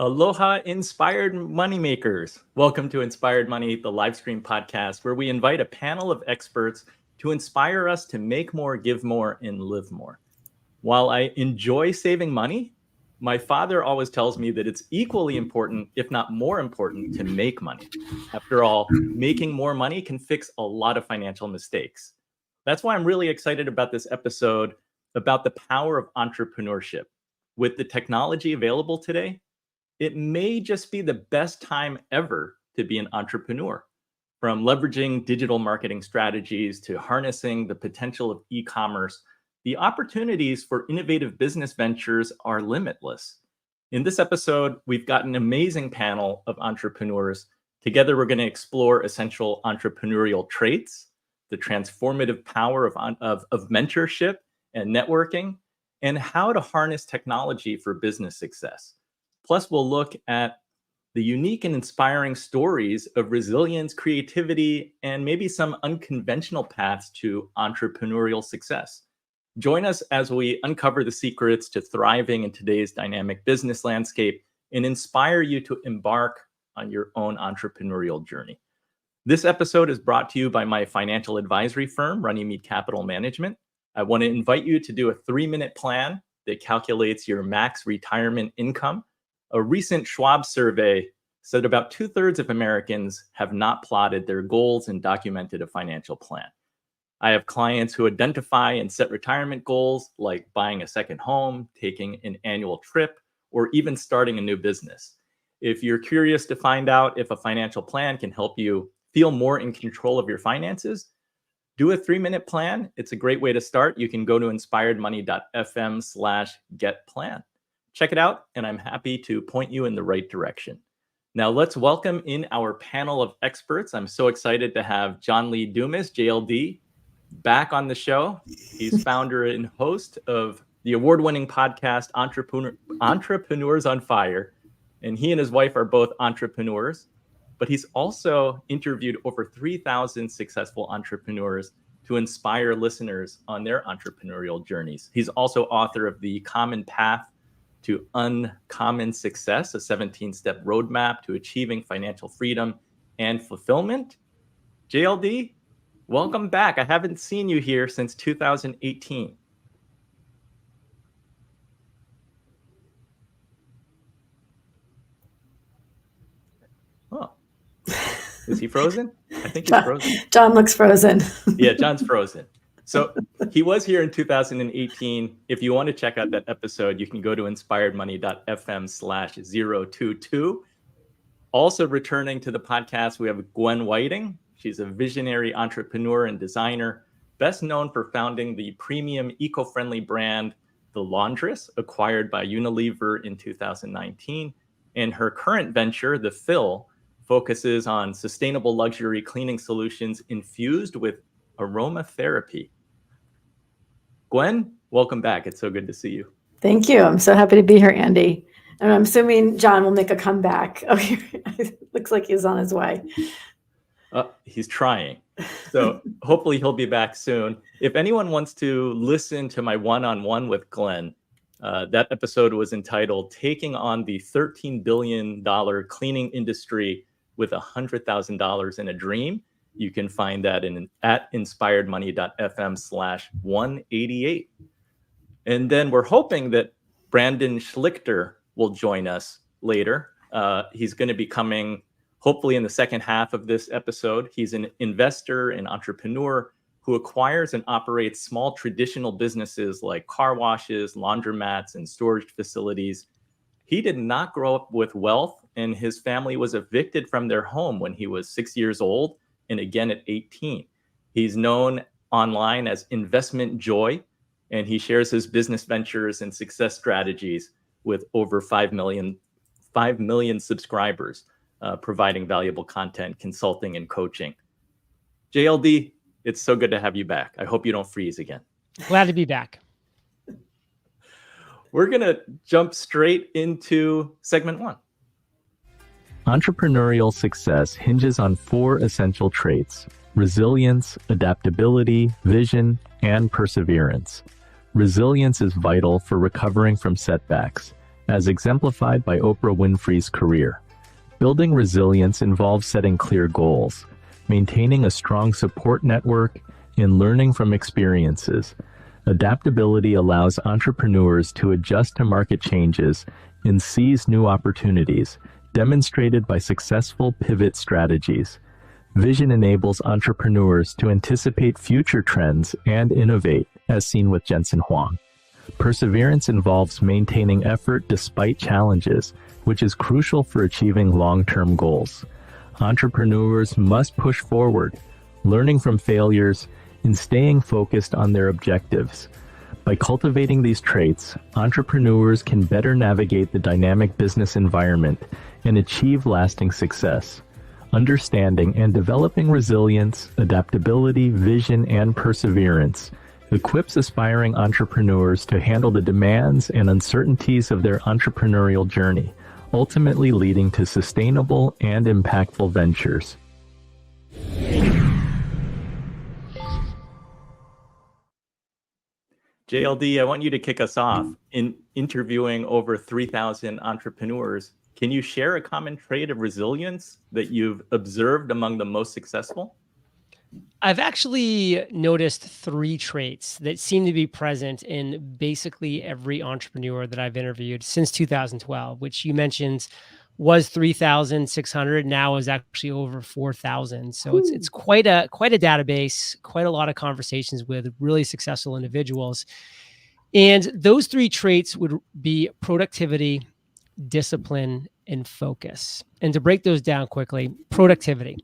Aloha, inspired moneymakers. Welcome to Inspired Money, the live stream podcast where we invite a panel of experts to inspire us to make more, give more, and live more. While I enjoy saving money, my father always tells me that it's equally important, if not more important, to make money. After all, making more money can fix a lot of financial mistakes. That's why I'm really excited about this episode about the power of entrepreneurship. With the technology available today, it may just be the best time ever to be an entrepreneur. From leveraging digital marketing strategies to harnessing the potential of e-commerce, the opportunities for innovative business ventures are limitless. In this episode, we've got an amazing panel of entrepreneurs. Together, we're going to explore essential entrepreneurial traits, the transformative power of mentorship and networking, and how to harness technology for business success. Plus, we'll look at the unique and inspiring stories of resilience, creativity, and maybe some unconventional paths to entrepreneurial success. Join us as we uncover the secrets to thriving in today's dynamic business landscape and inspire you to embark on your own entrepreneurial journey. This episode is brought to you by my financial advisory firm, Runnymede Capital Management. I want to invite you to do a 3-minute plan that calculates your max retirement income. A recent Schwab survey said about 2/3 of Americans have not plotted their goals and documented a financial plan. I have clients who identify and set retirement goals like buying a second home, taking an annual trip, or even starting a new business. If you're curious to find out if a financial plan can help you feel more in control of your finances, do a 3-minute plan. It's a great way to start. You can go to inspiredmoney.fm/getplan. Check it out, and I'm happy to point you in the right direction. Now, let's welcome in our panel of experts. I'm so excited to have John Lee Dumas, JLD, back on the show. He's founder and host of the award-winning podcast, Entrepreneurs on Fire, and he and his wife are both entrepreneurs, but he's also interviewed over 3,000 successful entrepreneurs to inspire listeners on their entrepreneurial journeys. He's also author of The Common Path to Uncommon Success, a 17-step roadmap to achieving financial freedom and fulfillment. JLD, welcome back. I haven't seen you here since 2018. Oh, is he frozen? I think he's frozen. John looks frozen. Yeah, John's frozen. So he was here in 2018. If you want to check out that episode, you can go to inspiredmoney.fm/022. Also returning to the podcast, we have Gwen Whiting. She's a visionary entrepreneur and designer, best known for founding the premium eco-friendly brand, The Laundress, acquired by Unilever in 2019. And her current venture, The Fill, focuses on sustainable luxury cleaning solutions infused with aromatherapy. Gwen, welcome back. It's so good to see you. Thank you. I'm so happy to be here, Andy. And I'm assuming John will make a comeback. Oh, looks like he's on his way. He's trying. So hopefully he'll be back soon. If anyone wants to listen to my one-on-one with Glenn, that episode was entitled Taking on the $13 billion Cleaning Industry with $100,000 in a Dream. You can find that at inspiredmoney.fm/188. And then we're hoping that Brandon Schlichter will join us later. He's going to be coming hopefully in the second half of this episode. He's an investor and entrepreneur who acquires and operates small traditional businesses like car washes, laundromats, and storage facilities. He did not grow up with wealth, and his family was evicted from their home when he was 6 years old and again at 18. He's known online as Investment Joy, and he shares his business ventures and success strategies with over 5 million subscribers, providing valuable content, consulting, and coaching. JLD, it's so good to have you back. I hope you don't freeze again. Glad to be back. We're going to jump straight into segment 1. Entrepreneurial success hinges on 4 essential traits: resilience, adaptability, vision, and perseverance. Resilience is vital for recovering from setbacks. as exemplified by Oprah Winfrey's career. Building resilience involves setting clear goals, maintaining a strong support network, and learning from experiences. Adaptability allows entrepreneurs to adjust to market changes and seize new opportunities, demonstrated by successful pivot strategies. Vision enables entrepreneurs to anticipate future trends and innovate, as seen with Jensen Huang. Perseverance involves maintaining effort despite challenges, which is crucial for achieving long-term goals. Entrepreneurs must push forward, learning from failures and staying focused on their objectives. By cultivating these traits, entrepreneurs can better navigate the dynamic business environment and achieve lasting success. Understanding and developing resilience, adaptability, vision, and perseverance equips aspiring entrepreneurs to handle the demands and uncertainties of their entrepreneurial journey, ultimately leading to sustainable and impactful ventures. JLD, I want you to kick us off. In interviewing over 3,000 entrepreneurs, can you share a common trait of resilience that you've observed among the most successful? I've actually noticed 3 traits that seem to be present in basically every entrepreneur that I've interviewed since 2012, which you mentioned was 3,600. Now is actually over 4,000. So it's quite a database, quite a lot of conversations with really successful individuals. And those 3 traits would be productivity, discipline, and focus. And to break those down quickly, productivity.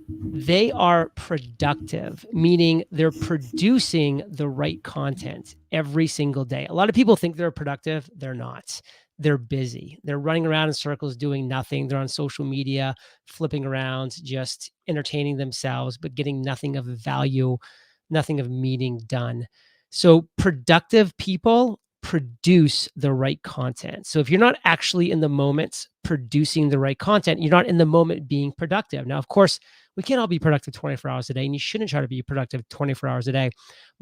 They are productive, meaning they're producing the right content every single day. A lot of people think they're productive. They're not. They're busy. They're running around in circles doing nothing. They're on social media, flipping around, just entertaining themselves, but getting nothing of value, nothing of meaning done. So productive people produce the right content. So if you're not actually in the moment producing the right content, you're not in the moment being productive. Now, of course, we can't all be productive 24 hours a day, and you shouldn't try to be productive 24 hours a day.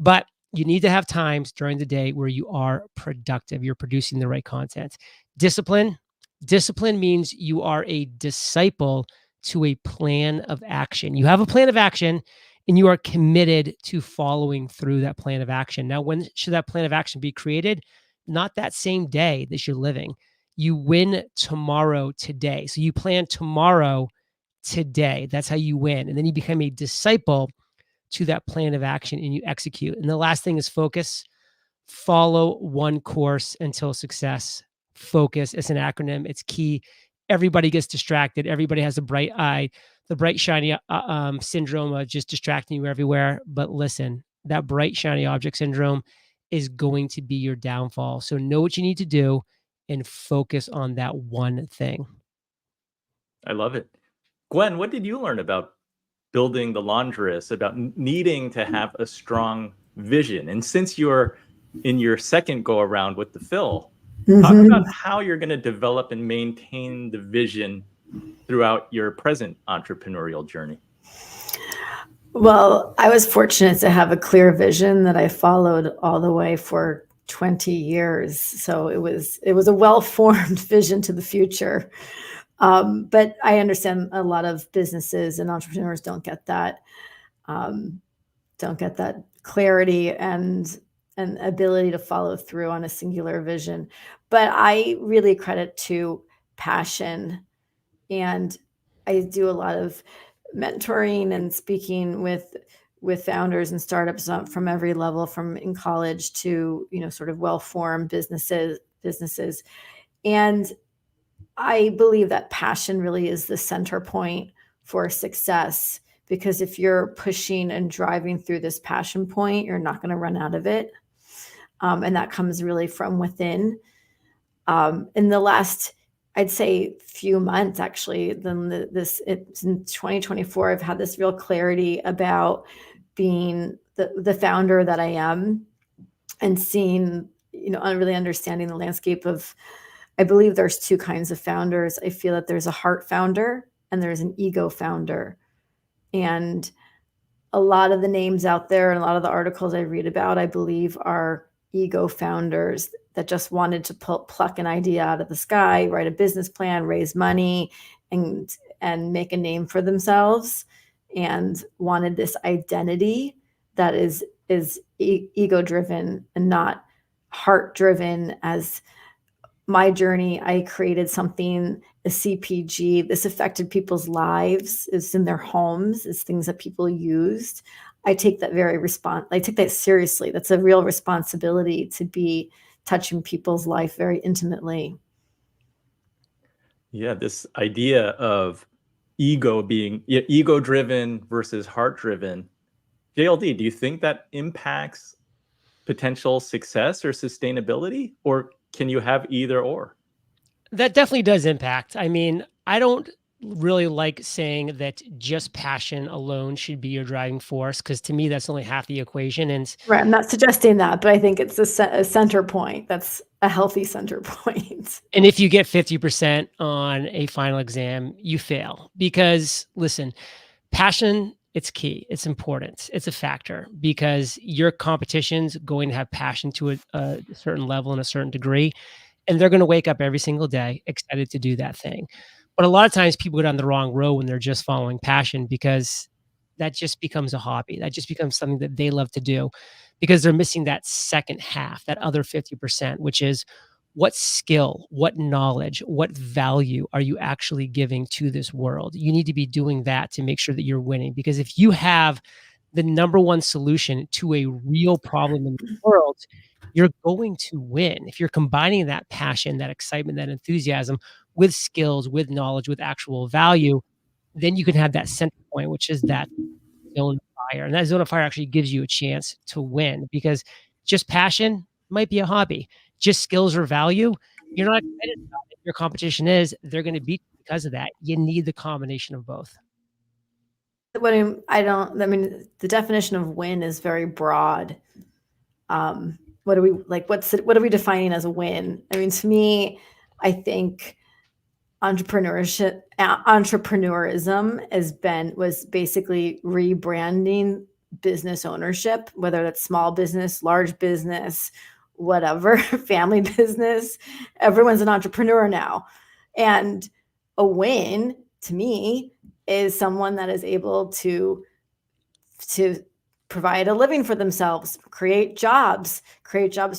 But you need to have times during the day where you are productive. You're producing the right content. Discipline. Discipline means you are a disciple to a plan of action. You have a plan of action, and you are committed to following through that plan of action. Now, when should that plan of action be created? Not that same day that you're living. You win tomorrow, today. So you plan tomorrow, today. That's how you win. And then you become a disciple to that plan of action and you execute. And the last thing is focus. Follow one course until success. Focus. It's an acronym. It's key. Everybody gets distracted. Everybody has a bright eye, the bright, shiny syndrome of just distracting you everywhere. But listen, that bright, shiny object syndrome is going to be your downfall. So know what you need to do and focus on that one thing. I love it. Gwen, what did you learn about building the Laundress, about needing to have a strong vision? And since you're in your second go around with the Fill, talk about how you're going to develop and maintain the vision throughout your present entrepreneurial journey. Well, I was fortunate to have a clear vision that I followed all the way for 20 years. So it was a well-formed vision to the future. But I understand a lot of businesses and entrepreneurs don't get that clarity and ability to follow through on a singular vision. But I really credit to passion, and I do a lot of mentoring and speaking with founders and startups from every level, from in college to, sort of well-formed businesses. And I believe that passion really is the center point for success, because if you're pushing and driving through this passion point, you're not going to run out of it. And that comes really from within. In the last, I'd say, few months, actually, it's in 2024, I've had this real clarity about being the founder that I am, and seeing, really understanding the landscape of, I believe there's 2 kinds of founders. I feel that there's a heart founder and there's an ego founder. And a lot of the names out there and a lot of the articles I read about, I believe, are ego founders that just wanted to pluck an idea out of the sky, write a business plan, raise money, and make a name for themselves, and wanted this identity that is ego driven and not heart driven. As my journey, I created something, a CPG. This affected people's lives. It's in their homes. It's things that people used. I take that I take that seriously. That's a real responsibility to be touching people's life very intimately. Yeah, this idea of ego being ego driven versus heart driven. JLD, do you think that impacts potential success or sustainability, or can you have either or? That definitely does impact. I mean, I don't really like saying that just passion alone should be your driving force, because to me, that's only half the equation. And Right. I'm not suggesting that, but I think it's a center point. That's a healthy center point. And if you get 50% on a final exam, you fail. Because listen, passion, it's key. It's important. It's a factor, because your competition's going to have passion to a certain level and a certain degree. And they're going to wake up every single day excited to do that thing. But a lot of times people go down the wrong road when they're just following passion, because that just becomes a hobby. That just becomes something that they love to do, because they're missing that second half, that other 50%, which is what skill, what knowledge, what value are you actually giving to this world? You need to be doing that to make sure that you're winning. Because if you have the number one solution to a real problem in the world, you're going to win. If you're combining that passion, that excitement, that enthusiasm with skills, with knowledge, with actual value, then you can have that center point, which is that zone of fire. And that zone of fire actually gives you a chance to win, because just passion might be a hobby. Just skills or value, you're not excited about it. Your competition is, they're going to beat you because of that. You need the combination of both. The definition of win is very broad. What are we defining as a win? I mean, to me, I think entrepreneurism was basically rebranding business ownership, whether that's small business, large business, whatever, family business. Everyone's an entrepreneur now. And a win, to me, is someone that is able to provide a living for themselves, create jobs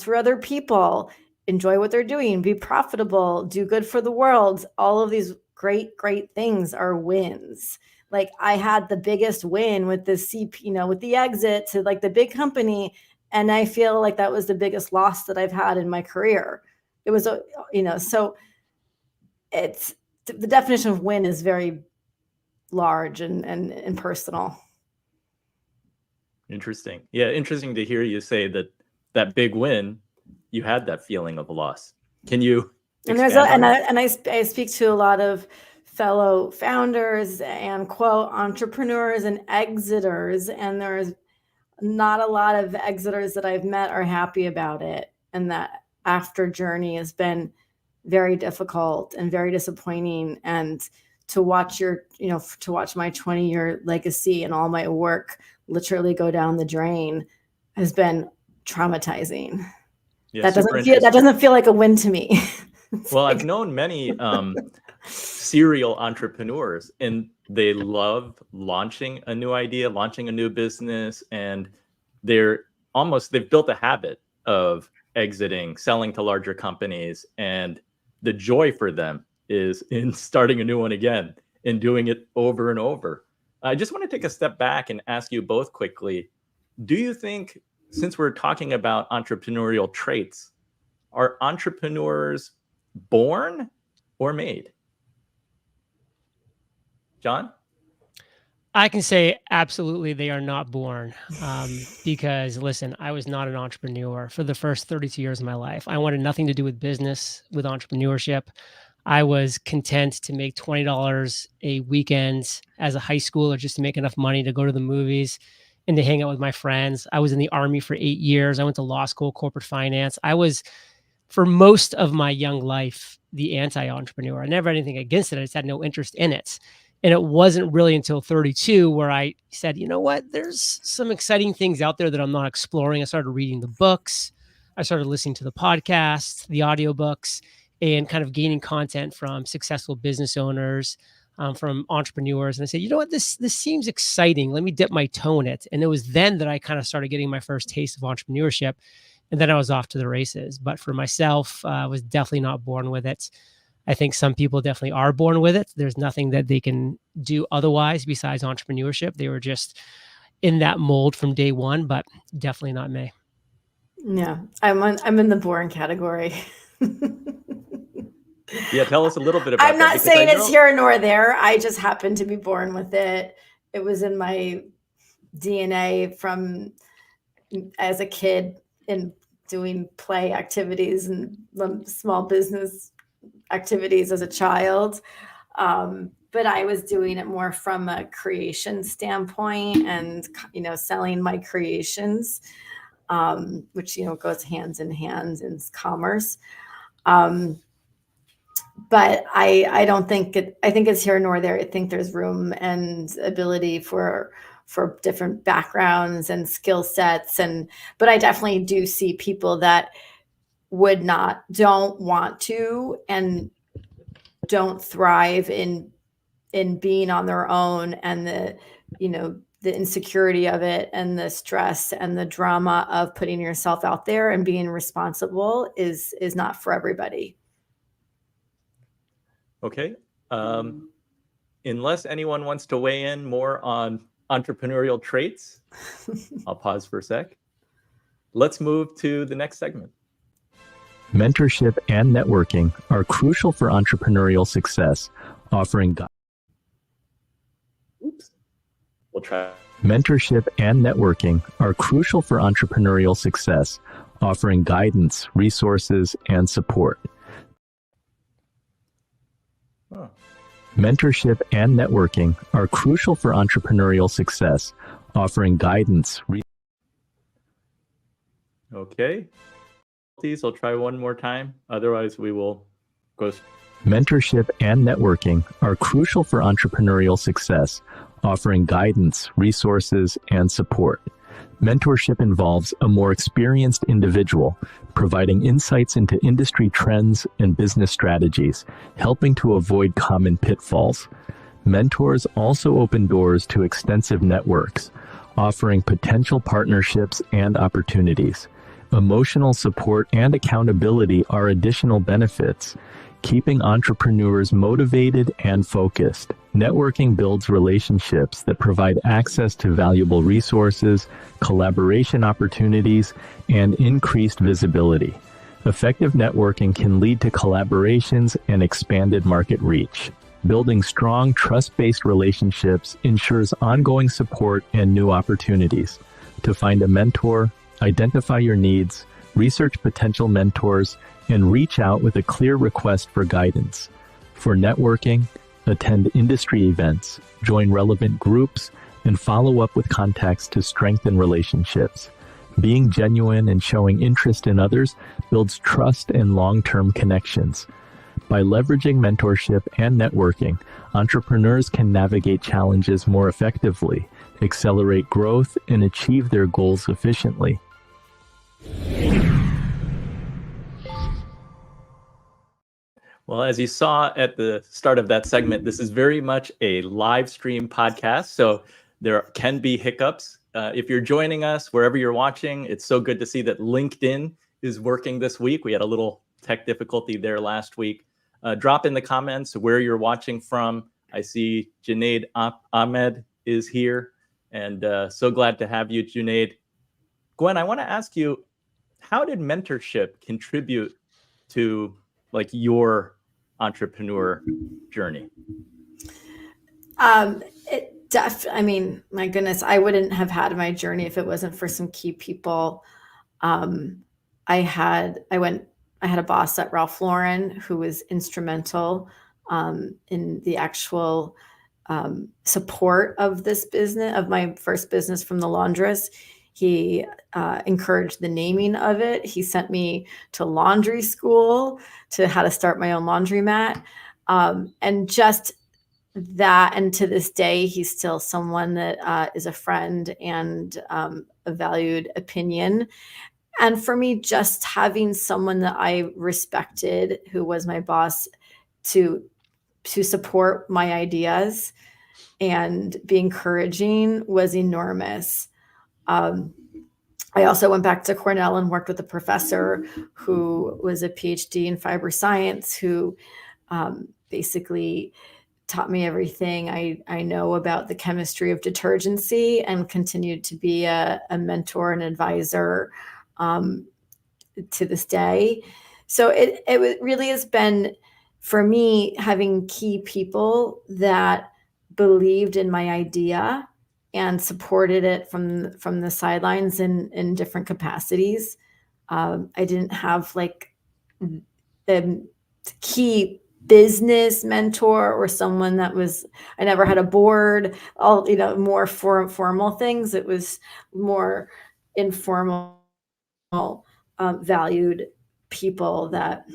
for other people, enjoy what they're doing, be profitable, do good for the world. All of these great things are wins. Like, I had the biggest win with with the exit to like the big company. And I feel like that was the biggest loss that I've had in my career. It was, so it's, the definition of win is very large and personal. Interesting. Yeah, interesting to hear you say that big win, you had that feeling of loss. Can you? And I speak to a lot of fellow founders and quote entrepreneurs and exiters, and there's not a lot of exiters that I've met are happy about it, and that after journey has been very difficult and very disappointing. And to watch my 20-year legacy and all my work literally go down the drain has been traumatizing. Yeah, that doesn't feel like a win to me. Well, I've known many serial entrepreneurs, and they love launching a new idea, launching a new business, and they've built a habit of exiting, selling to larger companies, and the joy for them is in starting a new one again and doing it over and over. I just want to take a step back and ask you both quickly, do you think, since we're talking about entrepreneurial traits, are entrepreneurs born or made? John? I can say absolutely they are not born, because listen, I was not an entrepreneur for the first 32 years of my life. I wanted nothing to do with business, with entrepreneurship. I was content to make $20 a weekend as a high schooler just to make enough money to go to the movies and to hang out with my friends. I was in the Army for 8 years. I went to law school, corporate finance. I was, for most of my young life, the anti-entrepreneur. I never had anything against it. I just had no interest in it. And it wasn't really until 32 where I said, you know what, there's some exciting things out there that I'm not exploring. I started reading the books. I started listening to the podcasts, the audiobooks, and kind of gaining content from successful business owners, from entrepreneurs. And I said, you know what, this seems exciting. Let me dip my toe in it. And it was then that I kind of started getting my first taste of entrepreneurship. And then I was off to the races. But for myself, I was definitely not born with it. I think some people definitely are born with it. There's nothing that they can do otherwise besides entrepreneurship. They were just in that mold from day one, but definitely not me. Yeah, I'm in the boring category. Yeah, tell us a little bit about I'm that. not because saying I it's know- here nor there. I just happen to be born with it. It was in my DNA from as a kid in doing play activities and small business activities as a child. But I was doing it more from a creation standpoint and, selling my creations, which, goes hands in hand in commerce. But I don't think I think it's here nor there. I think there's room and ability for different backgrounds and skill sets. But I definitely do see people that don't want to, and don't thrive in being on their own, and the insecurity of it, and the stress and the drama of putting yourself out there and being responsible is not for everybody. Okay. Unless anyone wants to weigh in more on entrepreneurial traits, I'll pause for a sec. Let's move to the next segment. Mentorship and networking are crucial for entrepreneurial success, offering We'll try. Mentorship and networking are crucial for entrepreneurial success, offering guidance, resources, and support. Huh. Mentorship and networking are crucial for entrepreneurial success, offering guidance. Okay. I'll try one more time. Otherwise, we will go. Mentorship and networking are crucial for entrepreneurial success, offering guidance, resources, and support. Mentorship involves a more experienced individual, providing insights into industry trends and business strategies, helping to avoid common pitfalls. Mentors also open doors to extensive networks, offering potential partnerships and opportunities. Emotional support and accountability are additional benefits, keeping entrepreneurs motivated and focused. Networking builds relationships that provide access to valuable resources, collaboration opportunities, and increased visibility. Effective networking can lead to collaborations and expanded market reach. Building strong, trust-based relationships ensures ongoing support and new opportunities. To find a mentor, identify your needs, research potential mentors, and reach out with a clear request for guidance. For networking, attend industry events, join relevant groups, and follow up with contacts to strengthen relationships. Being genuine and showing interest in others builds trust and long-term connections. By leveraging mentorship and networking, entrepreneurs can navigate challenges more effectively, accelerate growth, and achieve their goals efficiently. Well, as you saw at the start of that segment, this is very much a live stream podcast, so there can be hiccups. If you're joining us, wherever you're watching, it's so good to see that LinkedIn is working this week. We had a little tech difficulty there last week. Drop in the comments where you're watching from. I see Junaid Ahmed is here, and so glad to have you, Junaid. Gwen, I want to ask you, how did mentorship contribute to your entrepreneur journey? I mean, my goodness, I wouldn't have had my journey if it wasn't for some key people. I had a boss at Ralph Lauren who was instrumental in the actual support of this business, of my first business from the Laundress. He encouraged the naming of it. He sent me to laundry school to how to start my own laundromat. And just that, and to this day, he's still someone that is a friend and a valued opinion. And for me, just having someone that I respected, who was my boss, to support my ideas and be encouraging was enormous. I also went back to Cornell and worked with a professor who was a PhD in fiber science, who basically taught me everything I know about the chemistry of detergency, and continued to be a mentor and advisor to this day. So it really has been, for me, having key people that believed in my idea and supported it from the sidelines in different capacities. I didn't have like the key business mentor or someone that was, I never had a board, all, more formal things. It was more informal, valued people that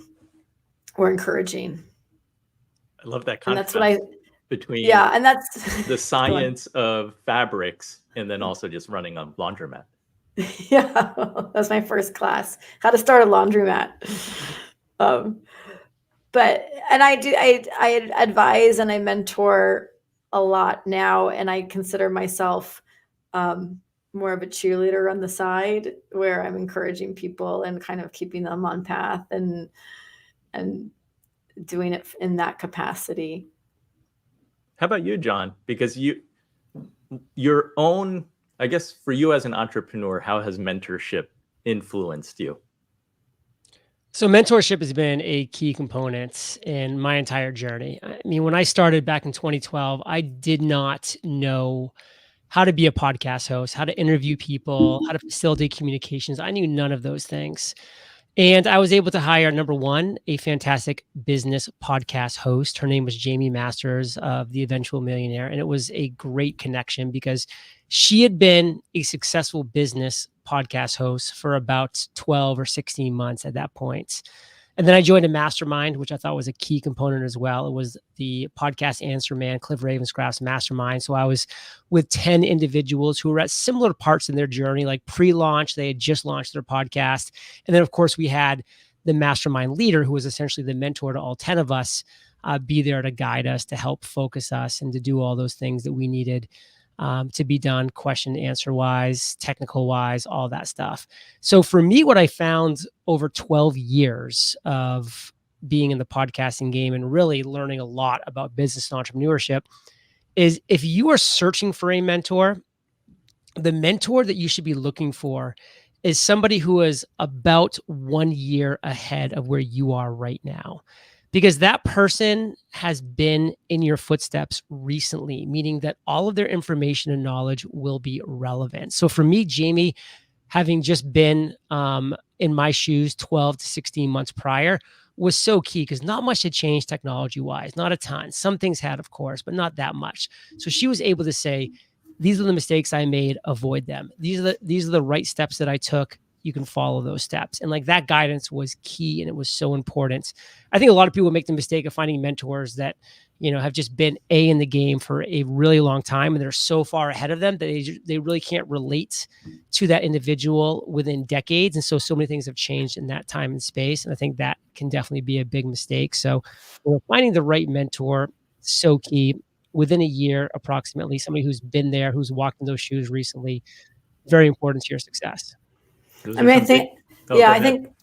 were encouraging. I love that And contrast that's what between and that's the science of fabrics and then also just running a laundromat. Yeah, that's my first class, how to start a laundromat. But, and I advise and I mentor a lot now, and I consider myself more of a cheerleader on the side, where I'm encouraging people and kind of keeping them on path and doing it in that capacity. How about you, John? Because your own, I guess for you as an entrepreneur, how has mentorship influenced you? So mentorship has been a key component in my entire journey. I mean, when I started back in 2012, I did not know how to be a podcast host, how to interview people, how to facilitate communications. I knew none of those things. And I was able to hire, number one, a fantastic business podcast host. Her name was Jamie Masters of The Eventual Millionaire. And it was a great connection because she had been a successful business podcast host for about 12 or 16 months at that point. And then I joined a mastermind, which I thought was a key component as well. It was the podcast answer man, Cliff Ravenscraft's mastermind. So I was with 10 individuals who were at similar parts in their journey, like pre-launch, they had just launched their podcast. And then, of course, we had the mastermind leader, who was essentially the mentor to all 10 of us, be there to guide us, to help focus us, and to do all those things that we needed to be done, question answer wise, technical wise, all that stuff. So for me, what I found over 12 years of being in the podcasting game and really learning a lot about business and entrepreneurship is, if you are searching for a mentor, the mentor that you should be looking for is somebody who is about 1 year ahead of where you are right now. Because that person has been in your footsteps recently, meaning that all of their information and knowledge will be relevant. So for me, Jamie, having just been in my shoes 12 to 16 months prior, was so key, because not much had changed technology-wise, not a ton. Some things had, of course, but not that much. So she was able to say, these are the mistakes I made, avoid them. These are the right steps that I took. You can follow those steps. And like, that guidance was key, and it was so important. I think a lot of people make the mistake of finding mentors that, have just been in the game for a really long time, and they're so far ahead of them that they really can't relate to that individual within decades. And so many things have changed in that time and space. And I think that can definitely be a big mistake. So finding the right mentor, so key. Within a year, approximately, somebody who's been there, who's walked in those shoes recently, very important to your success. I mean,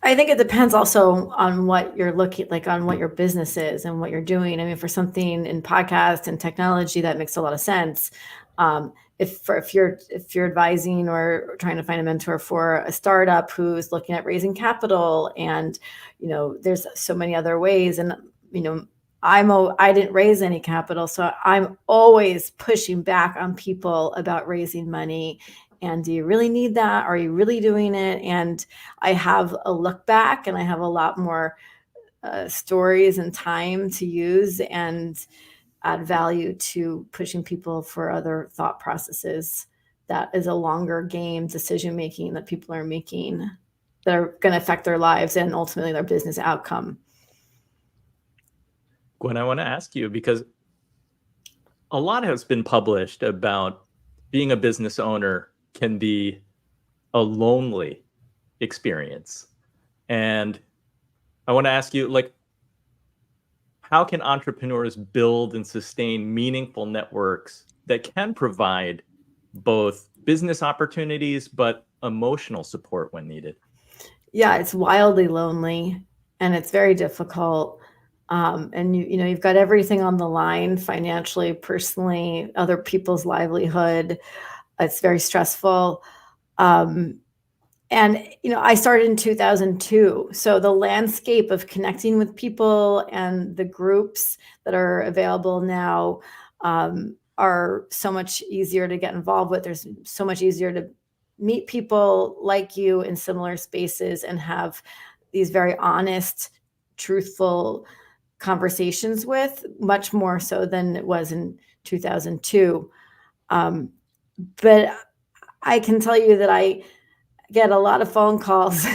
I think it depends also on what you're looking, like on what your business is and what you're doing. I mean, for something in podcast and technology, that makes a lot of sense. If you're advising or trying to find a mentor for a startup who's looking at raising capital, and there's so many other ways, and I didn't raise any capital, so I'm always pushing back on people about raising money. And do you really need that? Are you really doing it? And I have a look back, and I have a lot more stories and time to use and add value to pushing people for other thought processes. That is a longer game decision making that people are making that are going to affect their lives and ultimately their business outcome. Gwen, I want to ask you, because a lot has been published about being a business owner can be a lonely experience. And I want to ask you, like, how can entrepreneurs build and sustain meaningful networks that can provide both business opportunities, but emotional support when needed? Yeah, it's wildly lonely and it's very difficult. And you've got everything on the line, financially, personally, other people's livelihood. It's very stressful. And I started in 2002. So the landscape of connecting with people and the groups that are available now are so much easier to get involved with. There's so much easier to meet people like you in similar spaces and have these very honest, truthful conversations with, much more so than it was in 2002. But I can tell you that I get a lot of phone calls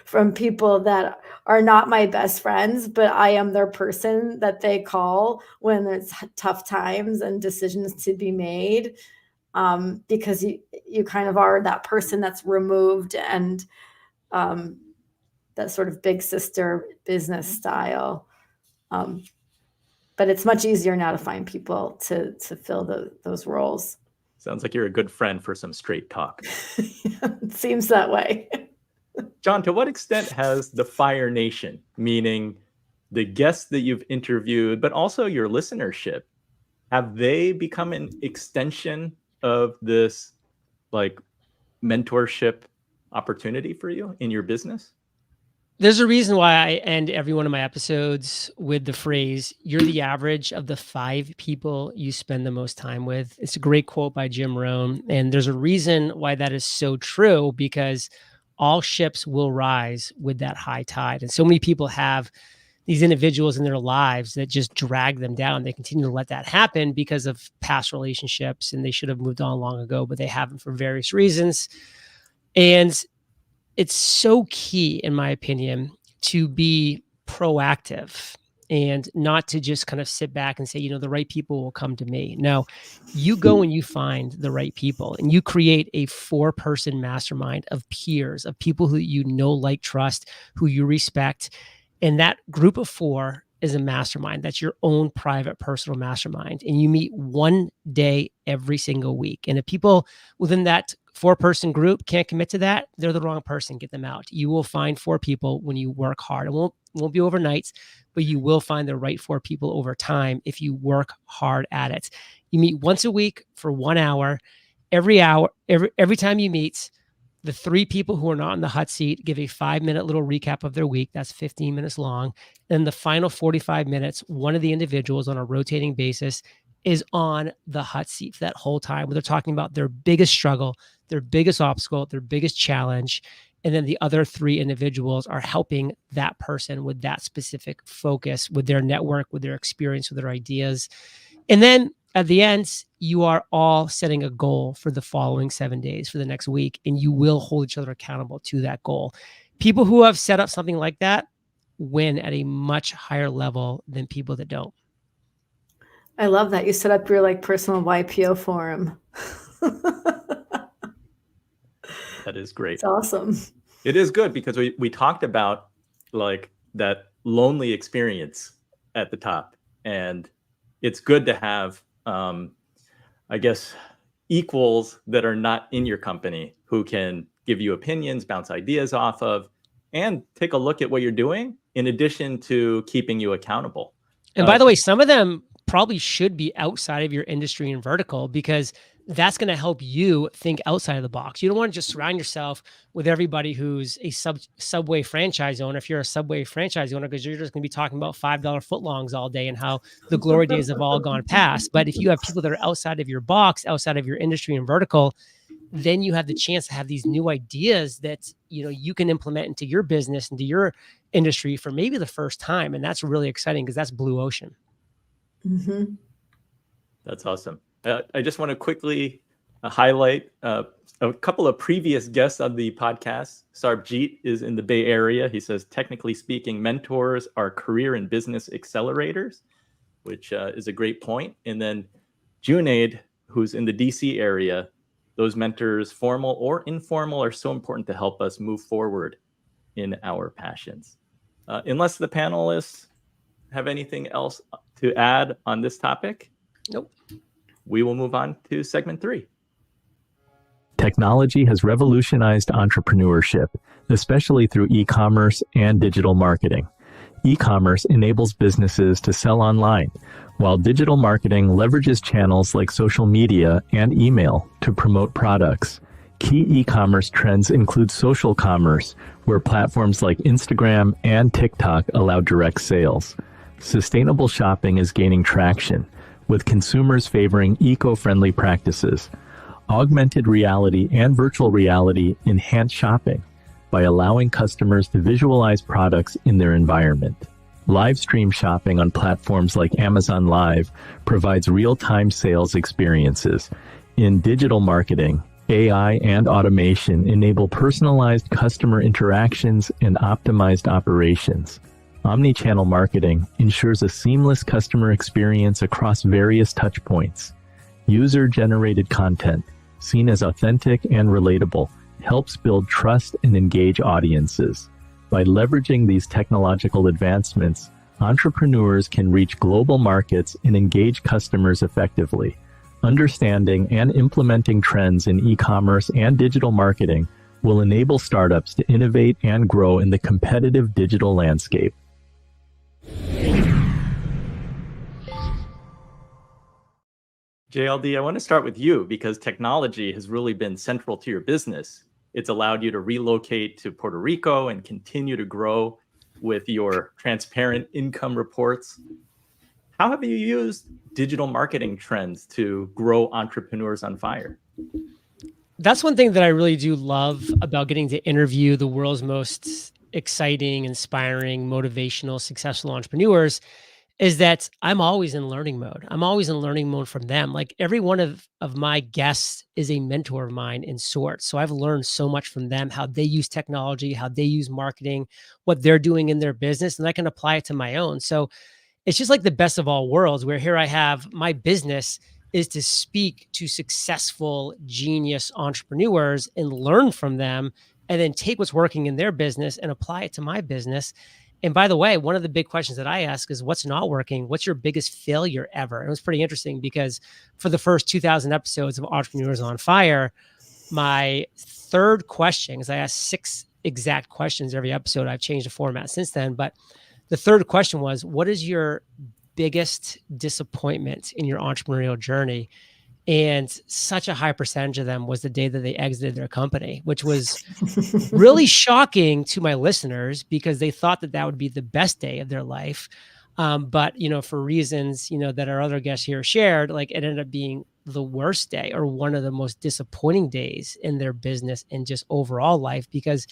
from people that are not my best friends, but I am their person that they call when there's tough times and decisions to be made, because you kind of are that person that's removed and that sort of big sister business style. But it's much easier now to find people to fill those roles. Sounds like you're a good friend for some straight talk. It seems that way. John, to what extent has the Fire Nation, meaning the guests that you've interviewed, but also your listenership, have they become an extension of this like mentorship opportunity for you in your business? There's a reason why I end every one of my episodes with the phrase, "You're the average of the 5 people you spend the most time with." It's a great quote by Jim Rohn. And there's a reason why that is so true, because all ships will rise with that high tide. And so many people have these individuals in their lives that just drag them down. They continue to let that happen because of past relationships, and they should have moved on long ago, but they haven't for various reasons. And it's so key, in my opinion, to be proactive and not to just kind of sit back and say, the right people will come to me. No, you go and you find the right people and you create a 4-person mastermind of peers, of people who like, trust, who you respect. And that group of 4 is a mastermind. That's your own private personal mastermind. And you meet one day every single week. And if people within that 4-person group can't commit to that, they're the wrong person. Get them out. You will find 4 people when you work hard. It won't be overnight, but you will find the right 4 people over time if you work hard at it. You meet once a week for 1 hour. Every time you meet, the 3 people who are not in the hot seat give a 5-minute little recap of their week. That's 15 minutes long. And the final 45 minutes, one of the individuals on a rotating basis is on the hot seat for that whole time, where they're talking about their biggest struggle, their biggest obstacle, their biggest challenge. And then the other 3 individuals are helping that person with that specific focus, with their network, with their experience, with their ideas. And then at the end, you are all setting a goal for the following 7 days, for the next week, and you will hold each other accountable to that goal. People who have set up something like that win at a much higher level than people that don't. I love that. You set up your personal YPO forum. That is great. It's awesome. It is good because we talked about like that lonely experience at the top, and it's good to have, I guess, equals that are not in your company who can give you opinions, bounce ideas off of, and take a look at what you're doing in addition to keeping you accountable. And by the way, some of them probably should be outside of your industry and vertical, because that's going to help you think outside of the box. You don't want to just surround yourself with everybody who's a Subway franchise owner. If you're a Subway franchise owner, because you're just going to be talking about $5 footlongs all day and how the glory days have all gone past. But if you have people that are outside of your box, outside of your industry and vertical, then you have the chance to have these new ideas that you can implement into your business, into your industry for maybe the first time. And that's really exciting, because that's blue ocean. Mm-hmm. That's awesome. I just want to quickly highlight a couple of previous guests on the podcast. Sarbjeet is in the Bay Area. He says, technically speaking, mentors are career and business accelerators, which is a great point. And then Junaid, who's in the DC area, Those mentors, formal or informal, are so important to help us move forward in our passions. Unless the panelists have anything else to add on this topic, Nope. We will move on to segment 3. Technology has revolutionized entrepreneurship, especially through e-commerce and digital marketing. E-commerce enables businesses to sell online, while digital marketing leverages channels like social media and email to promote products. Key e-commerce trends include social commerce, where platforms like Instagram and TikTok allow direct sales. Sustainable shopping is gaining traction, with consumers favoring eco-friendly practices. Augmented reality and virtual reality enhance shopping by allowing customers to visualize products in their environment. Live stream shopping on platforms like Amazon Live provides real-time sales experiences. In digital marketing, AI and automation enable personalized customer interactions and optimized operations. Omnichannel marketing ensures a seamless customer experience across various touchpoints. User-generated content, seen as authentic and relatable, helps build trust and engage audiences. By leveraging these technological advancements, entrepreneurs can reach global markets and engage customers effectively. Understanding and implementing trends in e-commerce and digital marketing will enable startups to innovate and grow in the competitive digital landscape. JLD, I want to start with you because technology has really been central to your business. It's allowed you to relocate to Puerto Rico and continue to grow with your transparent income reports. How have you used digital marketing trends to grow Entrepreneurs on Fire? That's one thing that I really do love about getting to interview the world's most exciting, inspiring, motivational, successful entrepreneurs is that I'm always in learning mode. I'm always in learning mode from them. Like every one of my guests is a mentor of mine in sorts. So I've learned so much from them, how they use technology, how they use marketing, what they're doing in their business, and I can apply it to my own. So it's just like the best of all worlds, where here I have my business is to speak to successful, genius entrepreneurs and learn from them, and then take what's working in their business and apply it to my business. And by the way, one of the big questions that I ask is what's not working? What's your biggest failure ever? And it was pretty interesting because for the first 2,000 episodes of Entrepreneurs on Fire, my third question, because I asked 6 exact questions every episode, I've changed the format since then, but the third question was, what is your biggest disappointment in your entrepreneurial journey? And such a high percentage of them was the day that they exited their company, which was really shocking to my listeners because they thought that that would be the best day of their life. But, for reasons, that our other guests here shared, like it ended up being the worst day or one of the most disappointing days in their business and just overall life because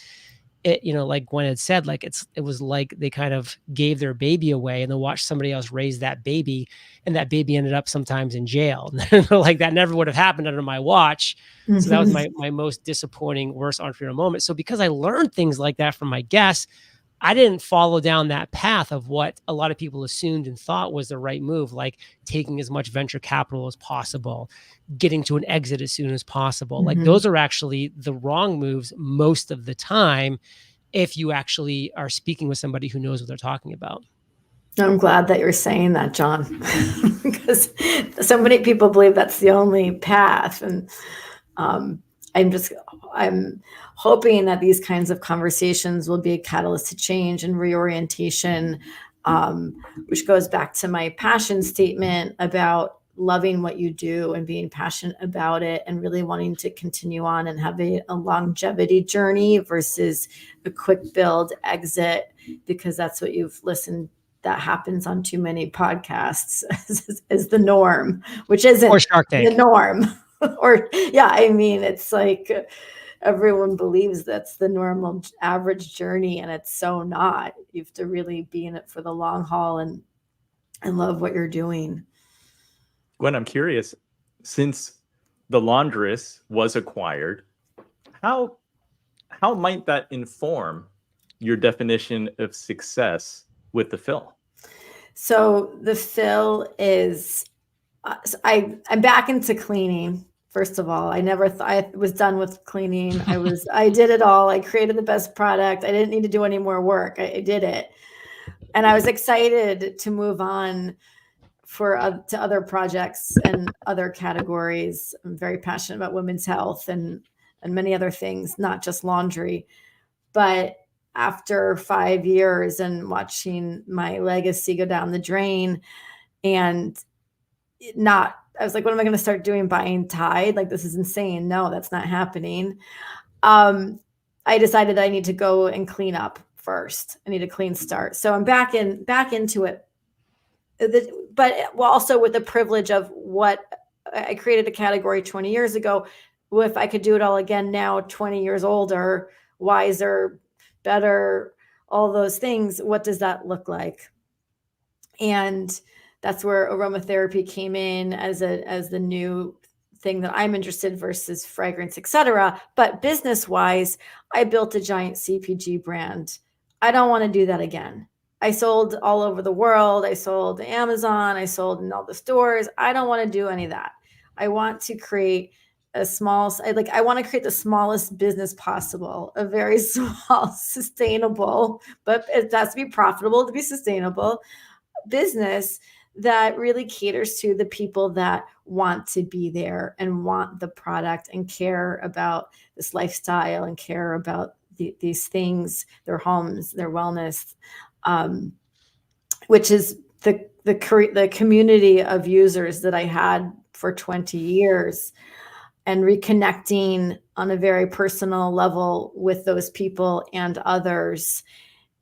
it, like Gwen had said, like it was like they kind of gave their baby away and then watched somebody else raise that baby, and that baby ended up sometimes in jail. Like that never would have happened under my watch. Mm-hmm. So that was my most disappointing, worst entrepreneurial moment. So because I learned things like that from my guests, I didn't follow down that path of what a lot of people assumed and thought was the right move, like taking as much venture capital as possible, getting to an exit as soon as possible. Mm-hmm. Like those are actually the wrong moves most of the time if you actually are speaking with somebody who knows what they're talking about. I'm glad that you're saying that, John, because so many people believe that's the only path. And I'm hoping that these kinds of conversations will be a catalyst to change and reorientation, which goes back to my passion statement about loving what you do and being passionate about it and really wanting to continue on and have a longevity journey versus a quick build exit, because that's what you've listened that happens on too many podcasts is the norm, which isn't or Shark Tank. The norm. Or yeah, I mean, it's like everyone believes that's the normal average journey, and it's so not. You have to really be in it for the long haul and love what you're doing. Gwen, I'm curious, since the Laundress was acquired, how might that inform your definition of success with the Fill? So the Fill is, I'm back into cleaning First of all, I never thought I was done with cleaning. I did it all. I created the best product. I didn't need to do any more work. I did it. And I was excited to move on to other projects and other categories. I'm very passionate about women's health and many other things, not just laundry. But after 5 years and watching my legacy go down the drain and I was like, what am I going to start doing? Buying Tide? Like, this is insane. No, that's not happening. I decided that I need to go and clean up first. I need a clean start. So I'm back into it. But also with the privilege of what I created a category 20 years ago. If I could do it all again now, 20 years older, wiser, better, all those things, what does that look like? And that's where aromatherapy came in as the new thing that I'm interested versus fragrance, etc. But business wise, I built a giant CPG brand. I don't want to do that again. I sold all over the world. I sold to Amazon. I sold in all the stores. I don't want to do any of that. I want to create I want to create the smallest business possible, a very small, sustainable, but it has to be profitable to be sustainable business that really caters to the people that want to be there and want the product and care about this lifestyle and care about these things, their homes, their wellness, which is the community of users that I had for 20 years, and reconnecting on a very personal level with those people and others.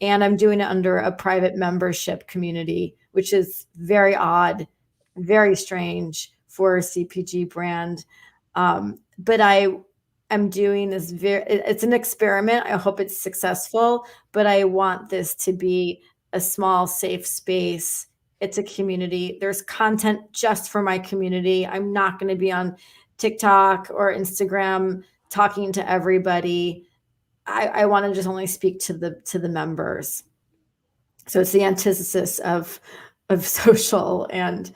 And I'm doing it under a private membership community, which is very odd, very strange for a CPG brand. But I'm doing this it's an experiment. I hope it's successful, but I want this to be a small, safe space. It's a community. There's content just for my community. I'm not going to be on TikTok or Instagram talking to everybody. I want to just only speak to the members. So it's the antithesis of social and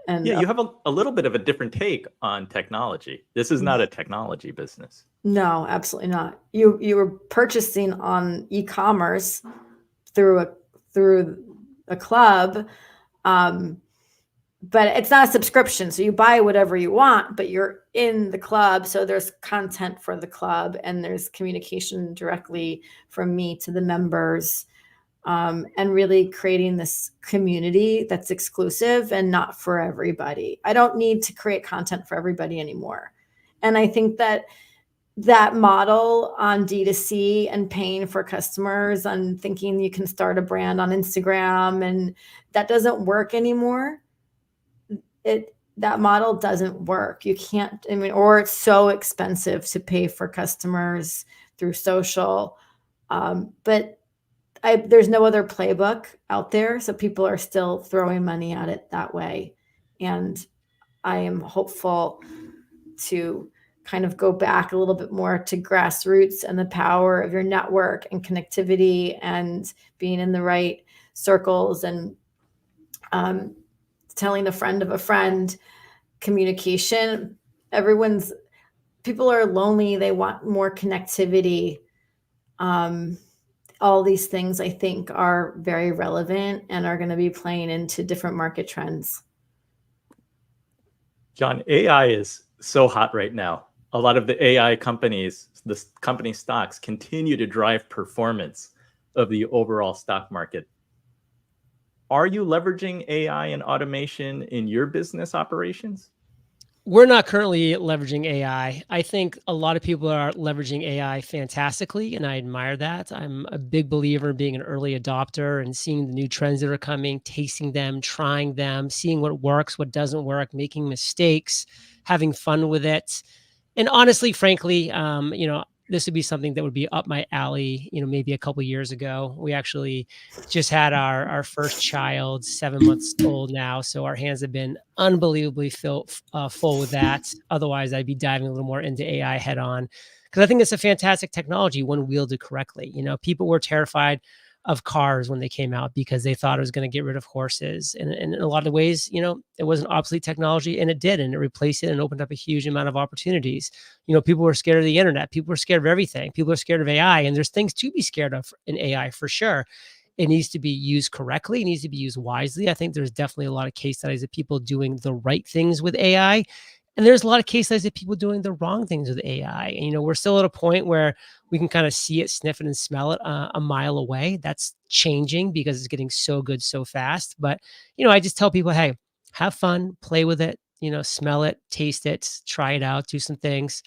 yeah, you have a little bit of a different take on technology. This is not a technology business. No, absolutely not. You were purchasing on e-commerce through a club, but it's not a subscription. So you buy whatever you want, but you're in the club. So there's content for the club and there's communication directly from me to the members, and really creating this community that's exclusive and not for everybody. I don't need to create content for everybody anymore. And I think that model on D2C and paying for customers and thinking you can start a brand on Instagram, and that doesn't work anymore. That model doesn't work. You can't, or it's so expensive to pay for customers through social. But there's no other playbook out there. So people are still throwing money at it that way. And I am hopeful to kind of go back a little bit more to grassroots and the power of your network and connectivity and being in the right circles and telling a friend of a friend, communication. People are lonely. They want more connectivity. All these things I think are very relevant and are going to be playing into different market trends. John, AI is so hot right now. A lot of the AI companies, the company stocks, continue to drive performance of the overall stock market. Are you leveraging AI and automation in your business operations? We're not currently leveraging AI. I think a lot of people are leveraging AI fantastically, and I admire that. I'm a big believer in being an early adopter and seeing the new trends that are coming, tasting them, trying them, seeing what works, what doesn't work, making mistakes, having fun with it. And honestly, frankly, this would be something that would be up my alley, maybe a couple of years ago. We actually just had our first child, 7 months old now. So our hands have been unbelievably full with that. Otherwise, I'd be diving a little more into AI head on, because I think it's a fantastic technology when wielded correctly. People were terrified of cars when they came out because they thought it was going to get rid of horses. And in a lot of ways, it was an obsolete technology, and it did, and it replaced it and opened up a huge amount of opportunities. People were scared of the internet. People were scared of everything. People are scared of AI, and there's things to be scared of in AI for sure. It needs to be used correctly. It needs to be used wisely. I think there's definitely a lot of case studies of people doing the right things with AI. And there's a lot of case studies of people doing the wrong things with AI. And, we're still at a point where we can kind of see it, sniff it, and smell it a mile away. That's changing because it's getting so good so fast. But, I just tell people, hey, have fun, play with it, smell it, taste it, try it out, do some things.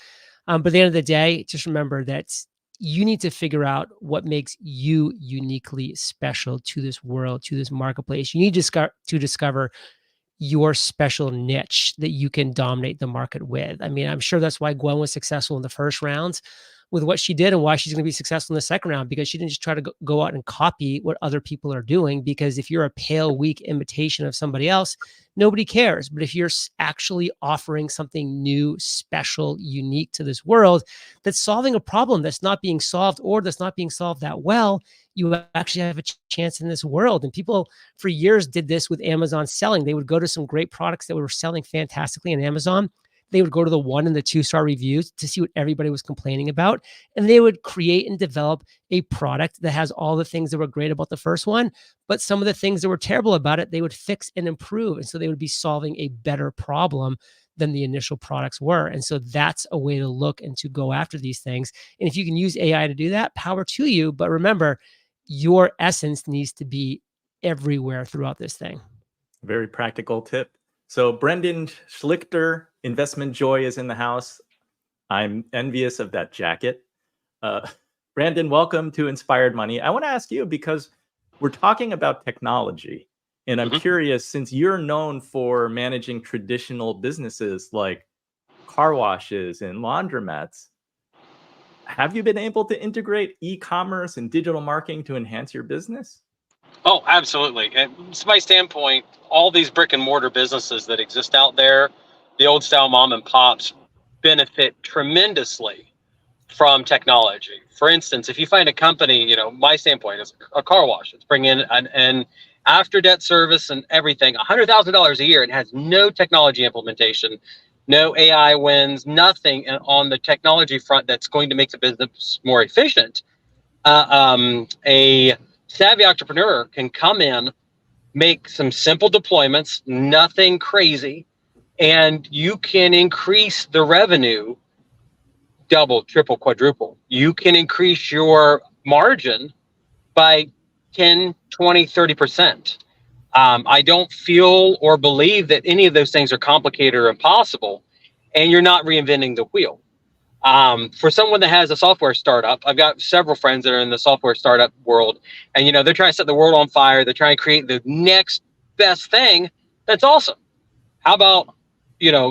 But at the end of the day, just remember that you need to figure out what makes you uniquely special to this world, to this marketplace. You need to discover your special niche that you can dominate the market with. I mean, I'm sure that's why Gwen was successful in the first round with what she did, and why she's going to be successful in the second round, because she didn't just try to go out and copy what other people are doing. Because if you're a pale, weak imitation of somebody else, nobody cares. But if you're actually offering something new, special, unique to this world, that's solving a problem that's not being solved, or that's not being solved that well, you actually have a chance in this world. And people for years did this with Amazon selling. They would go to some great products that were selling fantastically on Amazon. They would go to the 1 and the 2-star reviews to see what everybody was complaining about. And they would create and develop a product that has all the things that were great about the first one, but some of the things that were terrible about it, they would fix and improve. And so they would be solving a better problem than the initial products were. And so that's a way to look and to go after these things. And if you can use AI to do that, power to you. But remember, your essence needs to be everywhere throughout this thing. Very practical tip. So Brandon Schlichter, Investment Joy, is in the house. I'm envious of that jacket. Brandon, welcome to Inspired Money. I want to ask you, because we're talking about technology, and I'm curious, since you're known for managing traditional businesses like car washes and laundromats, have you been able to integrate e-commerce and digital marketing to enhance your business? Oh, absolutely. And from my standpoint, all these brick and mortar businesses that exist out there, the old style mom and pops, benefit tremendously from technology. For instance, if you find a company, my standpoint is a car wash. It's bringing in an after debt service and everything, $100,000 a year, and has no technology implementation, no AI wins, nothing on the technology front that's going to make the business more efficient. A savvy entrepreneur can come in, make some simple deployments, nothing crazy, and you can increase the revenue double, triple, quadruple. You can increase your margin by 10, 20, 30%. I don't feel or believe that any of those things are complicated or impossible, and you're not reinventing the wheel. For someone that has a software startup, I've got several friends that are in the software startup world, and they're trying to set the world on fire. They're trying to create the next best thing. That's awesome. How about,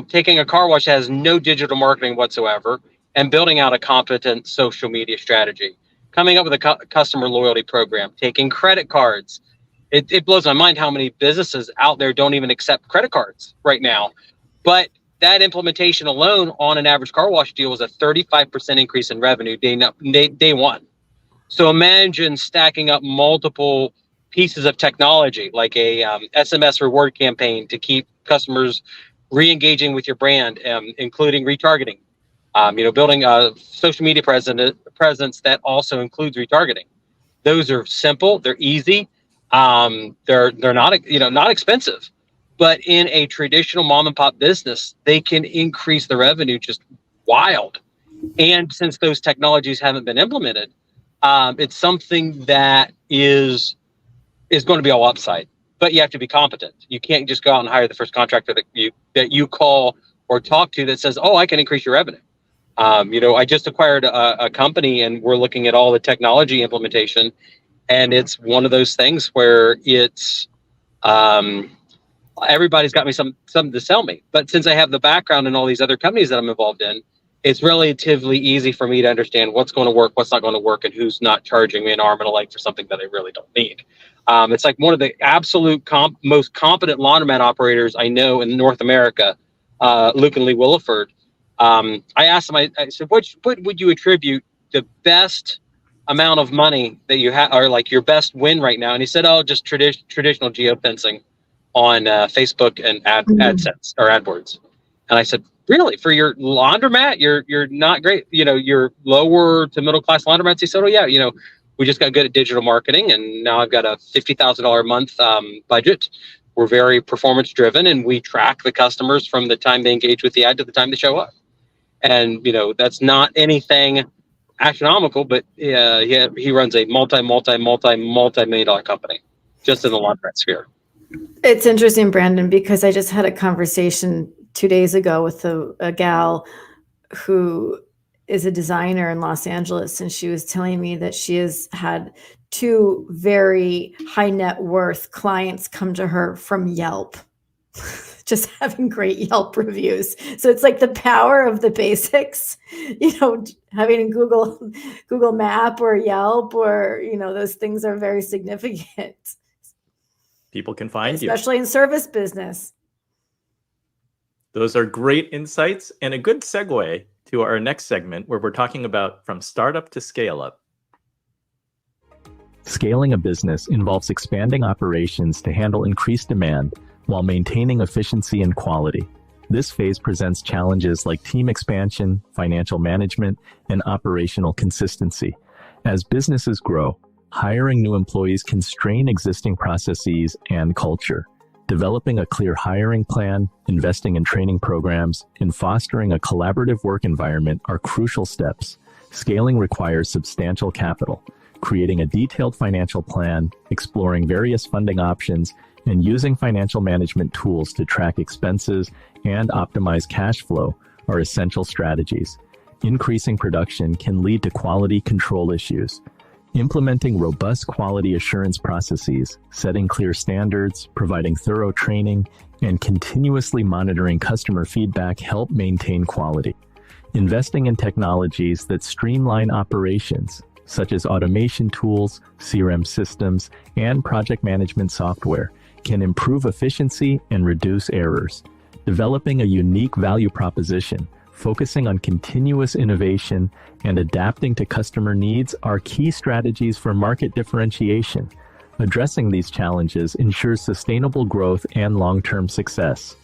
taking a car wash that has no digital marketing whatsoever and building out a competent social media strategy, coming up with a customer loyalty program, taking credit cards. It blows my mind how many businesses out there don't even accept credit cards right now. But that implementation alone on an average car wash deal was a 35% increase in revenue day one. So imagine stacking up multiple pieces of technology, like a SMS reward campaign to keep customers re-engaging with your brand, including retargeting. Building a social media presence that also includes retargeting. Those are simple. They're easy. They're not expensive. But in a traditional mom and pop business, they can increase the revenue just wild. And since those technologies haven't been implemented, it's something that is going to be all upside. But you have to be competent. You can't just go out and hire the first contractor that you call or talk to that says, "Oh, I can increase your revenue." I just acquired a company, and we're looking at all the technology implementation, and it's one of those things where it's everybody's got me something to sell me. But since I have the background in all these other companies that I'm involved in, it's relatively easy for me to understand what's going to work, what's not going to work, and who's not charging me an arm and a leg for something that I really don't need. It's like one of the absolute most competent laundromat operators I know in North America, Luke and Lee Williford. I asked him, I said, what would you attribute the best amount of money that you have, or like your best win right now? And he said, oh, just traditional geofencing on Facebook and AdSense or AdWords. And I said, really? For your laundromat, you're not great. You're lower to middle class laundromats. He said, oh yeah, we just got good at digital marketing, and now I've got a $50,000 a month budget. We're very performance driven, and we track the customers from the time they engage with the ad to the time they show up. And that's not anything astronomical, but he runs a multi-million dollar company just in the laundromat sphere. It's interesting, Brandon, because I just had a conversation 2 days ago with a gal who is a designer in Los Angeles, and she was telling me that she has had 2 very high net worth clients come to her from Yelp, just having great Yelp reviews. So it's like the power of the basics, having a Google Map or Yelp, or those things are very significant. People can find you, especially in service business. Those are great insights and a good segue to our next segment, where we're talking about from startup to scale up. Scaling a business involves expanding operations to handle increased demand while maintaining efficiency and quality. This phase presents challenges like team expansion, financial management, and operational consistency. As businesses grow, hiring new employees can strain existing processes and culture. Developing a clear hiring plan, investing in training programs, and fostering a collaborative work environment are crucial steps. Scaling requires substantial capital. Creating a detailed financial plan, exploring various funding options, and using financial management tools to track expenses and optimize cash flow are essential strategies. Increasing production can lead to quality control issues. Implementing robust quality assurance processes, setting clear standards, providing thorough training, and continuously monitoring customer feedback help maintain quality. Investing in technologies that streamline operations, such as automation tools, CRM systems, and project management software, can improve efficiency and reduce errors. Developing a unique value proposition, focusing on continuous innovation, and adapting to customer needs are key strategies for market differentiation. Addressing these challenges ensures sustainable growth and long-term success.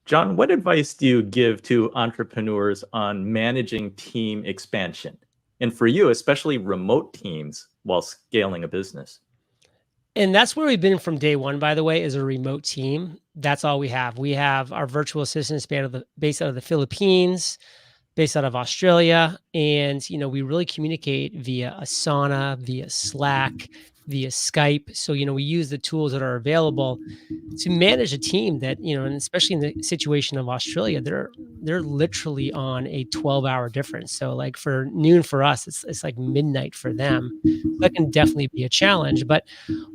John, what advice do you give to entrepreneurs on managing team expansion? And for you, especially remote teams while scaling a business? And that's where we've been from day one, by the way, is a remote team. That's all we have. We have our virtual assistants based out of the Philippines, based out of Australia. And, we really communicate via Asana, via Slack, via Skype. So, we use the tools that are available to manage a team that, and especially in the situation of Australia, they're literally on a 12-hour difference. So like for noon for us, it's like midnight for them. That can definitely be a challenge. But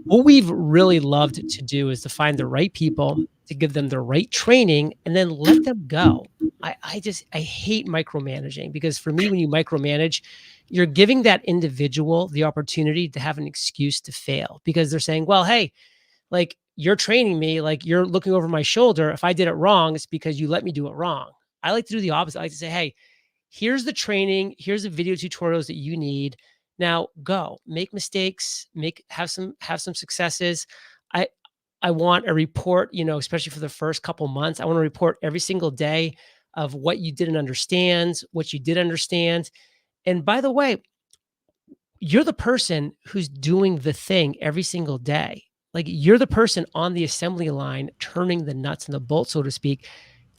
what we've really loved to do is to find the right people, to give them the right training, and then let them go. I hate micromanaging, because for me, when you micromanage, you're giving that individual the opportunity to have an excuse to fail, because they're saying, well, hey, like, you're training me, like you're looking over my shoulder. If I did it wrong, it's because you let me do it wrong. I like to do the opposite. I like to say, hey, here's the training, here's the video tutorials that you need. Now go make mistakes, have some successes. I want a report, especially for the first couple months. I want to report every single day of what you didn't understand, what you did understand. And by the way, you're the person who's doing the thing every single day. Like, you're the person on the assembly line turning the nuts and the bolts, so to speak.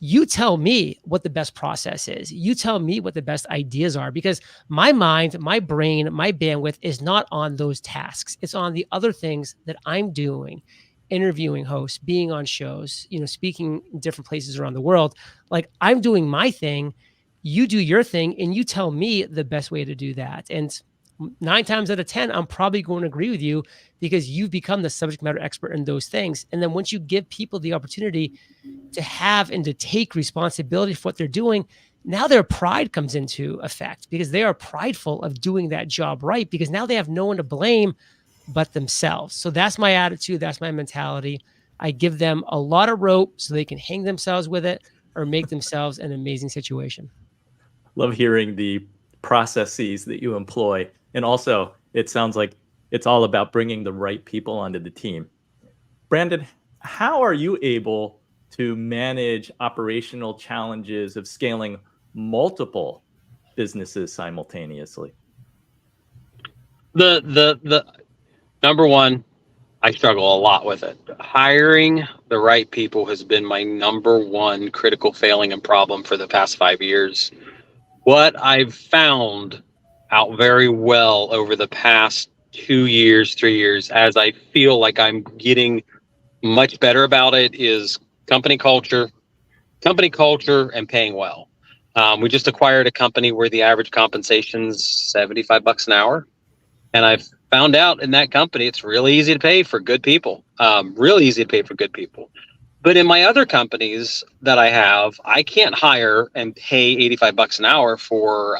You tell me what the best process is. You tell me what the best ideas are, because my mind, my brain, my bandwidth is not on those tasks. It's on the other things that I'm doing, interviewing hosts, being on shows, speaking in different places around the world. Like, I'm doing my thing, you do your thing, and you tell me the best way to do that. And 9 times out of 10, I'm probably going to agree with you, because you've become the subject matter expert in those things. And then once you give people the opportunity to have and to take responsibility for what they're doing, now their pride comes into effect, because they are prideful of doing that job right, because now they have no one to blame but themselves. So that's my attitude. That's my mentality. I give them a lot of rope so they can hang themselves with it, or make themselves an amazing situation. Love hearing the processes that you employ. And also, it sounds like it's all about bringing the right people onto the team. Brandon, how are you able to manage operational challenges of scaling multiple businesses simultaneously? The number one, I struggle a lot with it. Hiring the right people has been my number one critical failing and problem for the past 5 years. What I've found out very well over the past 2 years, 3 years, as I feel like I'm getting much better about it, is company culture and paying well. We just acquired a company where the average compensation's $75 an hour. And I've found out in that company, it's really easy to pay for good people, really easy to pay for good people. But in my other companies that I have, I can't hire and pay $85 an hour for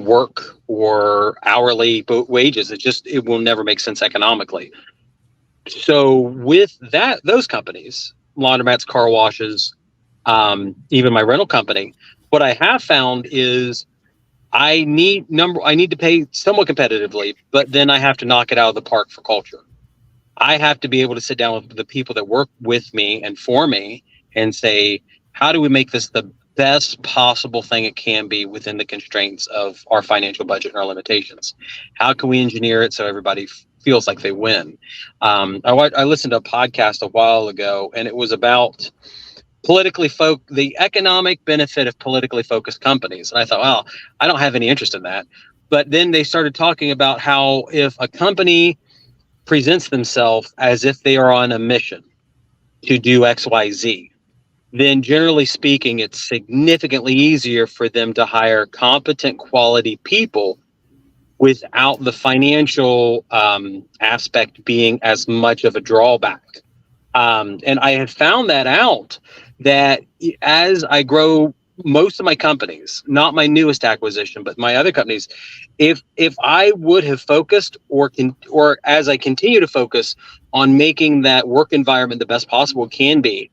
work or hourly wages. It will never make sense economically. So with those companies, laundromats, car washes, even my rental company, what I have found is I need to pay somewhat competitively, but then I have to knock it out of the park for culture. I have to be able to sit down with the people that work with me and for me and say, how do we make this the best possible thing it can be within the constraints of our financial budget and our limitations? How can we engineer it so everybody feels like they win? I listened to a podcast a while ago, and it was about the economic benefit of politically focused companies. And I thought, well, I don't have any interest in that. But then they started talking about how if a company presents themselves as if they are on a mission to do XYZ, then generally speaking, it's significantly easier for them to hire competent, quality people without the financial aspect being as much of a drawback. And I had found that out, that as I grow most of my companies, not my newest acquisition, but my other companies, if I would have focused or as I continue to focus on making that work environment the best possible it can be,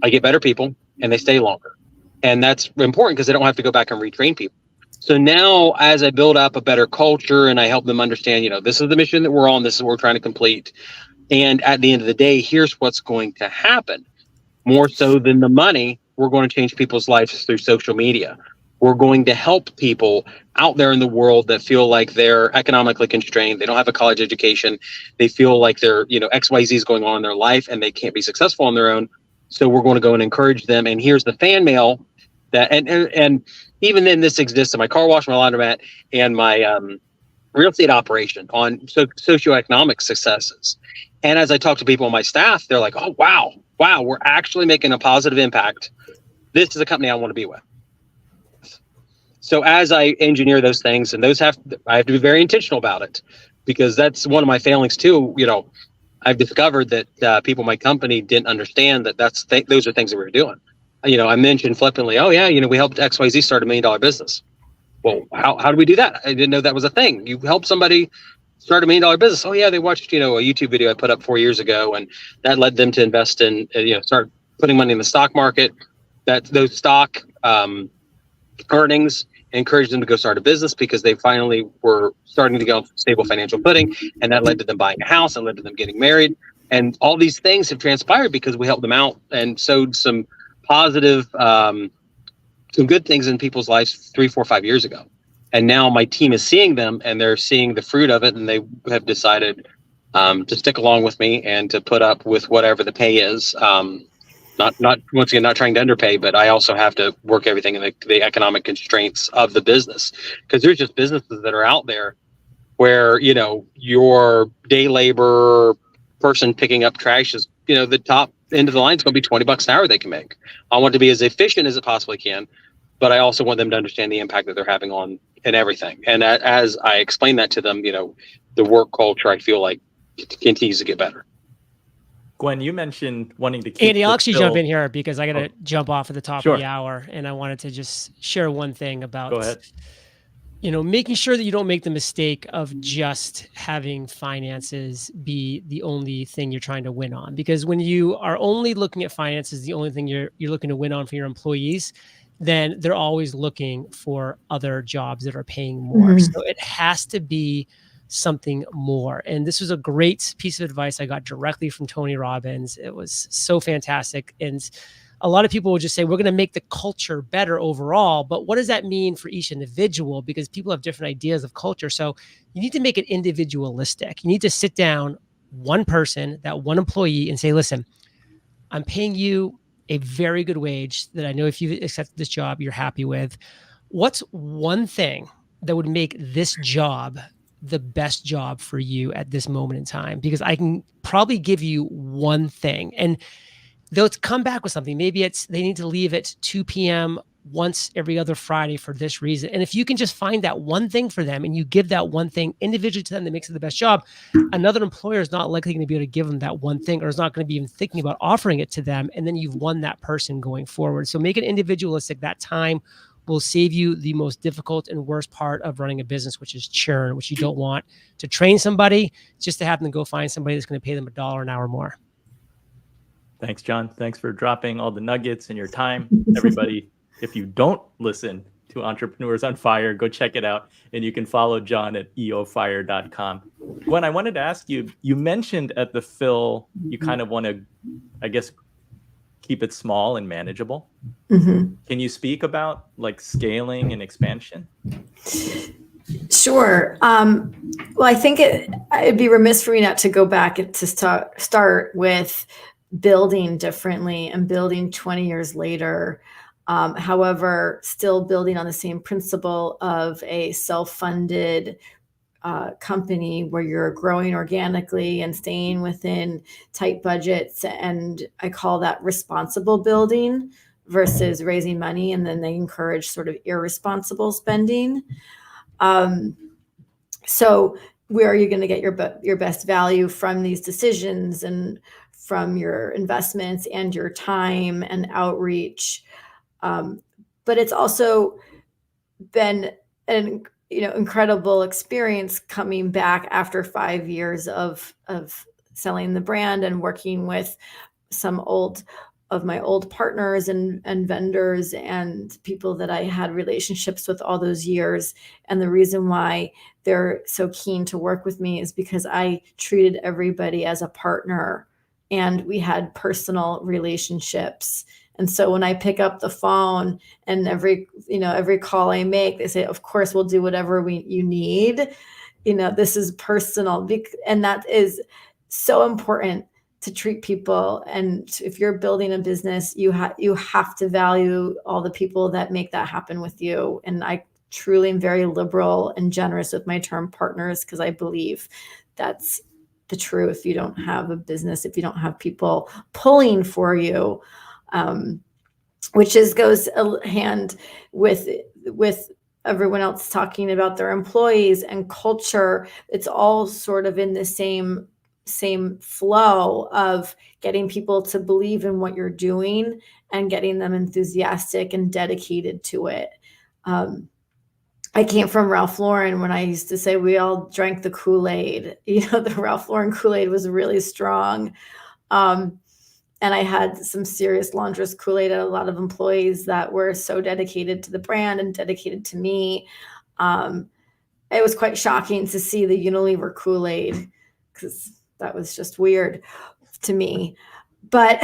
I get better people and they stay longer. And that's important because I don't have to go back and retrain people. So now as I build up a better culture and I help them understand, this is the mission that we're on, this is what we're trying to complete. And at the end of the day, here's what's going to happen. More so than the money, we're going to change people's lives through social media. We're going to help people out there in the world that feel like they're economically constrained. They don't have a college education. They feel like they're, XYZ is going on in their life and they can't be successful on their own. So we're going to go and encourage them. And here's the fan mail that, and even then this exists in my car wash, my laundromat, and my real estate operation on socioeconomic successes. And as I talk to people on my staff, they're like, oh, wow, we're actually making a positive impact. This is a company I want to be with. So as I engineer those things, and I have to be very intentional about it, because that's one of my failings too. I've discovered that people in my company didn't understand that those are things that we were doing. I mentioned flippantly, oh yeah, we helped XYZ start $1 million business. Well, how do we do that? I didn't know that was a thing. You help somebody start $1 million business. Oh yeah, they watched a YouTube video I put up 4 years ago, and that led them to invest in start putting money in the stock market. Those stock earnings encouraged them to go start a business because they finally were starting to go on stable financial footing, and that led to them buying a house and led to them getting married. And all these things have transpired because we helped them out and sowed some positive, some good things in people's lives 3, 4, 5 years ago. And now my team is seeing them and they're seeing the fruit of it, and they have decided to stick along with me and to put up with whatever the pay is. Not once again, not trying to underpay, but I also have to work everything in the economic constraints of the business, because there's just businesses that are out there where, your day labor person picking up trash is, the top end of the line is going to be $20 an hour they can make. I want to be as efficient as it possibly can, but I also want them to understand the impact that they're having on and everything. And as I explain that to them, the work culture, I feel like it continues to get better. Gwen, you mentioned wanting to keep Andy, I'll actually jump in here because I got to jump off at the top Sure. of the hour, and I wanted to just share one thing about. Go ahead. making sure that you don't make the mistake of just having finances be the only thing you're trying to win on. Because when you are only looking at finances, the only thing you're looking to win on for your employees, then they're always looking for other jobs that are paying more. Mhm. So it has to be something more. And this was a great piece of advice I got directly from Tony Robbins. It was so fantastic. And a lot of people will just say, we're going to make the culture better overall. But what does that mean for each individual? Because people have different ideas of culture. So you need to make it individualistic. You need to sit down one person, that one employee, and say, listen, I'm paying you a very good wage that I know if you accept this job, you're happy with. What's one thing that would make this job the best job for you at this moment in time? Because I can probably give you one thing. And they'll come back with something. Maybe it's they need to leave at 2 p.m. once every other Friday for this reason. And if you can just find that one thing for them and you give that one thing individually to them that makes it the best job, another employer is not likely going to be able to give them that one thing, or is not going to be even thinking about offering it to them. And then you've won that person going forward. So make it individualistic. That time will save you the most difficult and worst part of running a business, which is churn, which you don't want to train somebody just to have them go find somebody that's going to pay them $1 an hour more. Thanks, John. Thanks for dropping all the nuggets and your time. Everybody, if you don't listen to Entrepreneurs on Fire, go check it out. And you can follow John at eofire.com. Gwen, I wanted to ask you, you mentioned at the Fill, you kind of want to, I guess, keep it small and manageable. Mm-hmm. Can you speak about like scaling and expansion? Sure. Well, I think it'd be remiss for me not to go back and to start with building differently and building 20 years later. However, still building on the same principle of a self-funded company where you're growing organically and staying within tight budgets. And I call that responsible building versus raising money. And then they encourage sort of irresponsible spending. So where are you going to get your best value from these decisions and from your investments and your time and outreach? But it's also been an incredible experience coming back after 5 years of selling the brand and working with some of my old partners and vendors and people that I had relationships with all those years. And the reason why they're so keen to work with me is because I treated everybody as a partner and we had personal relationships. And so when I pick up the phone and every call I make, they say, of course, we'll do whatever you need. This is personal. And that is so important to treat people. And if you're building a business, you have to value all the people that make that happen with you. And I truly am very liberal and generous with my term partners, because I believe that's the truth. You don't have a business if you don't have people pulling for you, which goes hand with everyone else talking about their employees and culture. It's all sort of in the same flow of getting people to believe in what you're doing and getting them enthusiastic and dedicated to it. I came from Ralph Lauren when I used to say we all drank the Kool-Aid. The Ralph Lauren Kool-Aid was really strong. And I had some serious Laundress Kool-Aid and a lot of employees that were so dedicated to the brand and dedicated to me. It was quite shocking to see the Unilever Kool-Aid, because that was just weird to me. But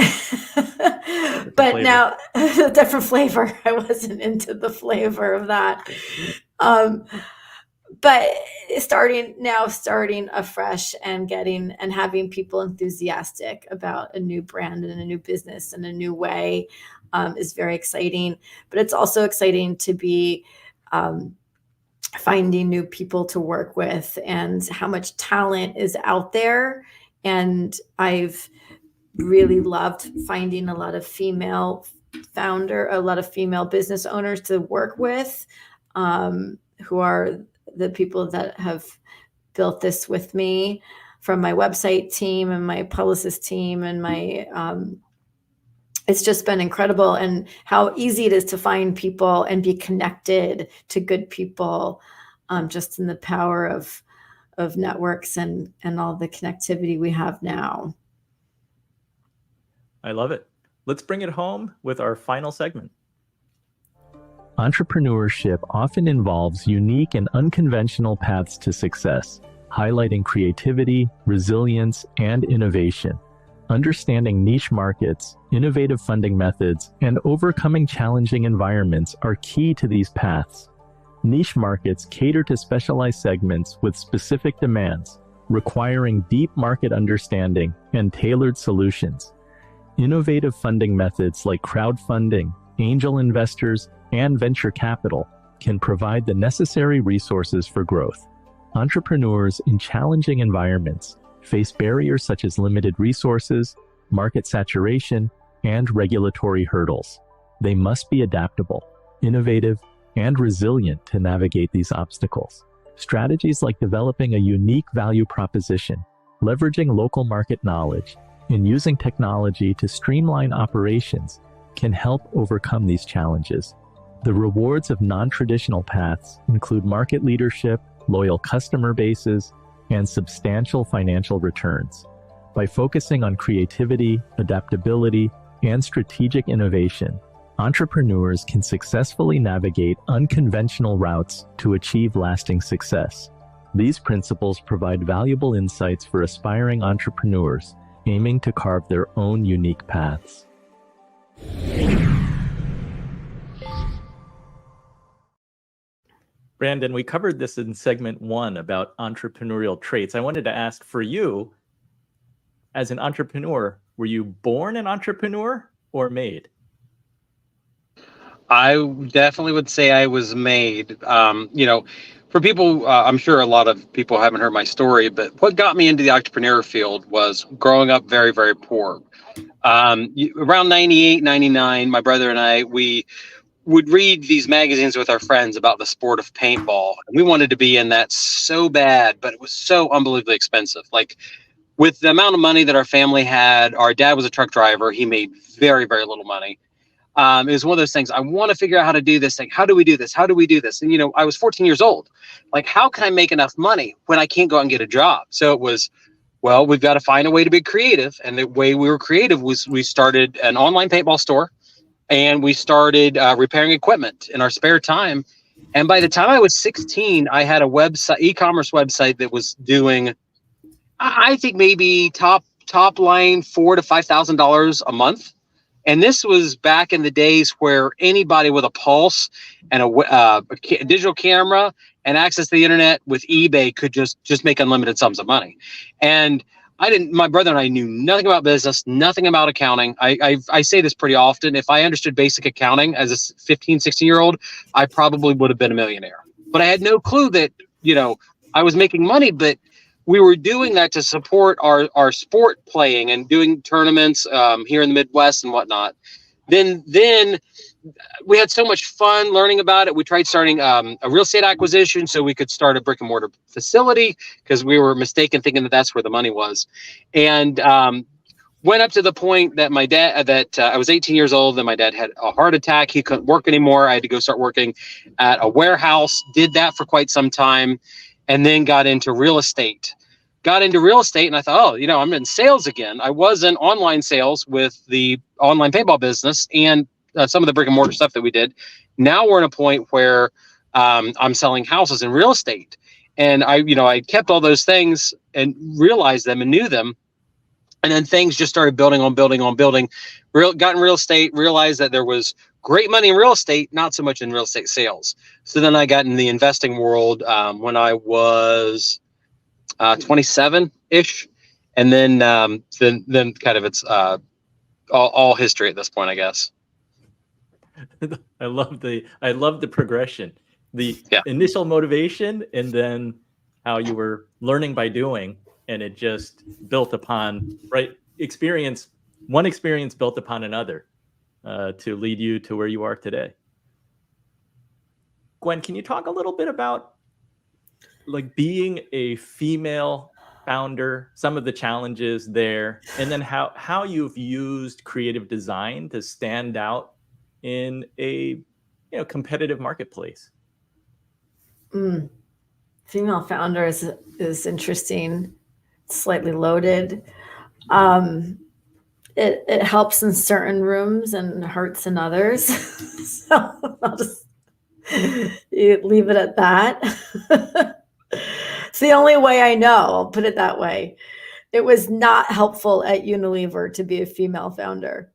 now a different flavor. I wasn't into the flavor of that. But starting afresh and having people enthusiastic about a new brand and a new business and a new way is very exciting. But it's also exciting to be finding new people to work with and how much talent is out there. And I've really loved finding a lot of female business owners to work with, who are the people that have built this with me, from my website team and my publicist team and my, it's just been incredible, and how easy it is to find people and be connected to good people. just in the power of networks and all the connectivity we have now. I love it. Let's bring it home with our final segment. Entrepreneurship often involves unique and unconventional paths to success, highlighting creativity, resilience, and innovation. Understanding niche markets, innovative funding methods, and overcoming challenging environments are key to these paths. Niche markets cater to specialized segments with specific demands, requiring deep market understanding and tailored solutions. Innovative funding methods like crowdfunding, angel investors, and venture capital can provide the necessary resources for growth. Entrepreneurs in challenging environments face barriers such as limited resources, market saturation, and regulatory hurdles. They must be adaptable, innovative, and resilient to navigate these obstacles. Strategies like developing a unique value proposition, leveraging local market knowledge, and using technology to streamline operations can help overcome these challenges. The rewards of non-traditional paths include market leadership, loyal customer bases, and substantial financial returns. By focusing on creativity, adaptability, and strategic innovation, entrepreneurs can successfully navigate unconventional routes to achieve lasting success. These principles provide valuable insights for aspiring entrepreneurs aiming to carve their own unique paths. Brandon, we covered this in segment 1 about entrepreneurial traits. I wanted to ask, for you, as an entrepreneur, were you born an entrepreneur or made? I definitely would say I was made. For people, I'm sure a lot of people haven't heard my story, but what got me into the entrepreneur field was growing up very, very poor. Around 98, 99, my brother and I, we would read these magazines with our friends about the sport of paintball. And we wanted to be in that so bad, but it was so unbelievably expensive. Like, with the amount of money that our family had, our dad was a truck driver. He made very, very little money. It was one of those things. I want to figure out how to do this thing. How do we do this? How do we do this? And, I was 14 years old. Like, how can I make enough money when I can't go out and get a job? So it was, well, we've got to find a way to be creative. And the way we were creative was we started an online paintball store, and we started repairing equipment in our spare time. And by the time I was 16, I had a website, e-commerce website that was doing, I think maybe top line $4,000 to $5,000 a month. And this was back in the days where anybody with a pulse and a digital camera and access to the internet with eBay could just make unlimited sums of money. And my brother and I knew nothing about business, nothing about accounting. I say this pretty often. If I understood basic accounting as a 15, 16-year-old, I probably would have been a millionaire. But I had no clue that, I was making money, but we were doing that to support our sport playing and doing tournaments here in the Midwest and whatnot. Then we had so much fun learning about it. We tried starting a real estate acquisition so we could start a brick and mortar facility, because we were mistaken thinking that that's where the money was. And went up to the point that my dad, I was 18 years old, and my dad had a heart attack. He couldn't work anymore. I had to go start working at a warehouse, did that for quite some time, and then got into real estate. And I thought, I'm in sales again. I was in online sales with the online paintball business and some of the brick and mortar stuff that we did. Now we're in a point where I'm selling houses in real estate. And I kept all those things and realized them and knew them. And then things just started building. Got in real estate, realized that there was great money in real estate, not so much in real estate sales. So then I got in the investing world when I was 27-ish. And then kind of it's all history at this point, I guess. I love the progression, the initial motivation, and then how you were learning by doing, and it just built upon experience. One experience built upon another to lead you to where you are today. Gwen, can you talk a little bit about being a female founder, some of the challenges there, and then how you've used creative design to stand out in a competitive marketplace? Female founder is interesting, slightly loaded. It helps in certain rooms and hurts in others. So I'll just leave it at that. It's the only way I know, I'll put it that way. It was not helpful at Unilever to be a female founder.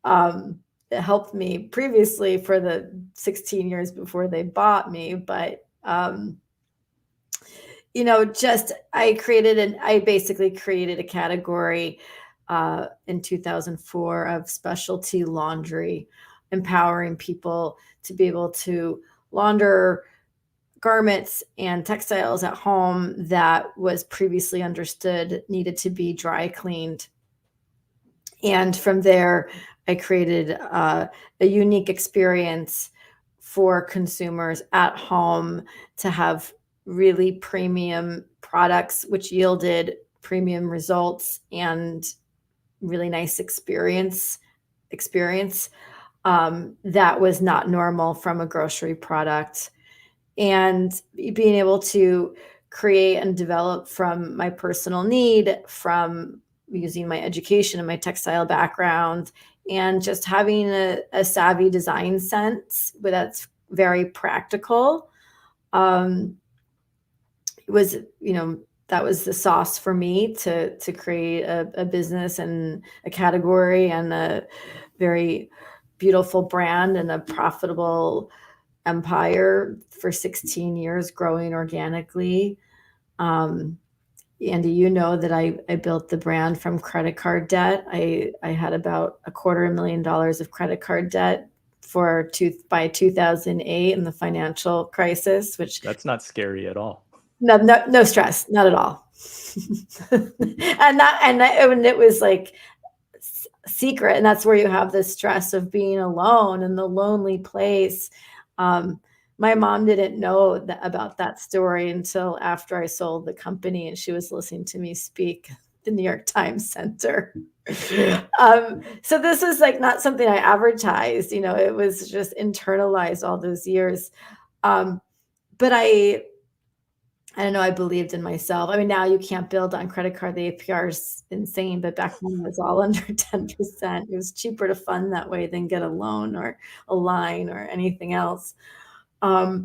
It helped me previously for the 16 years before they bought me, but I basically created a category in 2004 of specialty laundry, empowering people to be able to launder garments and textiles at home that was previously understood needed to be dry cleaned. And from there, I created a unique experience for consumers at home to have really premium products, which yielded premium results and really nice experience that was not normal from a grocery product. And being able to create and develop from my personal need, from using my education and my textile background, and just having a savvy design sense, but that's very practical. It was, that was the sauce for me to create a business and a category and a very beautiful brand and a profitable empire for 16 years, growing organically. Andy, that I built the brand from credit card debt. I had about $250,000 of credit card debt by 2008 in the financial crisis, which That's not scary at all. no stress, not at all. and it was like secret, and that's where you have the stress of being alone in the lonely place. My mom didn't know about that story until after I sold the company, and she was listening to me speak at the New York Times Center. So this was like not something I advertised, it was just internalized all those years. But I don't know, I believed in myself. I mean, now you can't build on credit card. The APR is insane, but back then it was all under 10%. It was cheaper to fund that way than get a loan or a line or anything else. But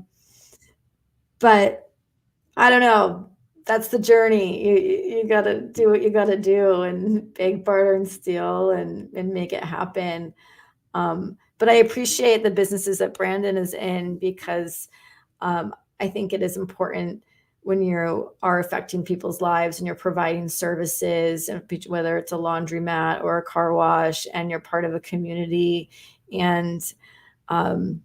I don't know. That's the journey. You got to do what you got to do and beg, barter, and steal and make it happen. But I appreciate the businesses that Brandon is in, because I think it is important when you are affecting people's lives and you're providing services, whether it's a laundromat or a car wash, and you're part of a community. And I'm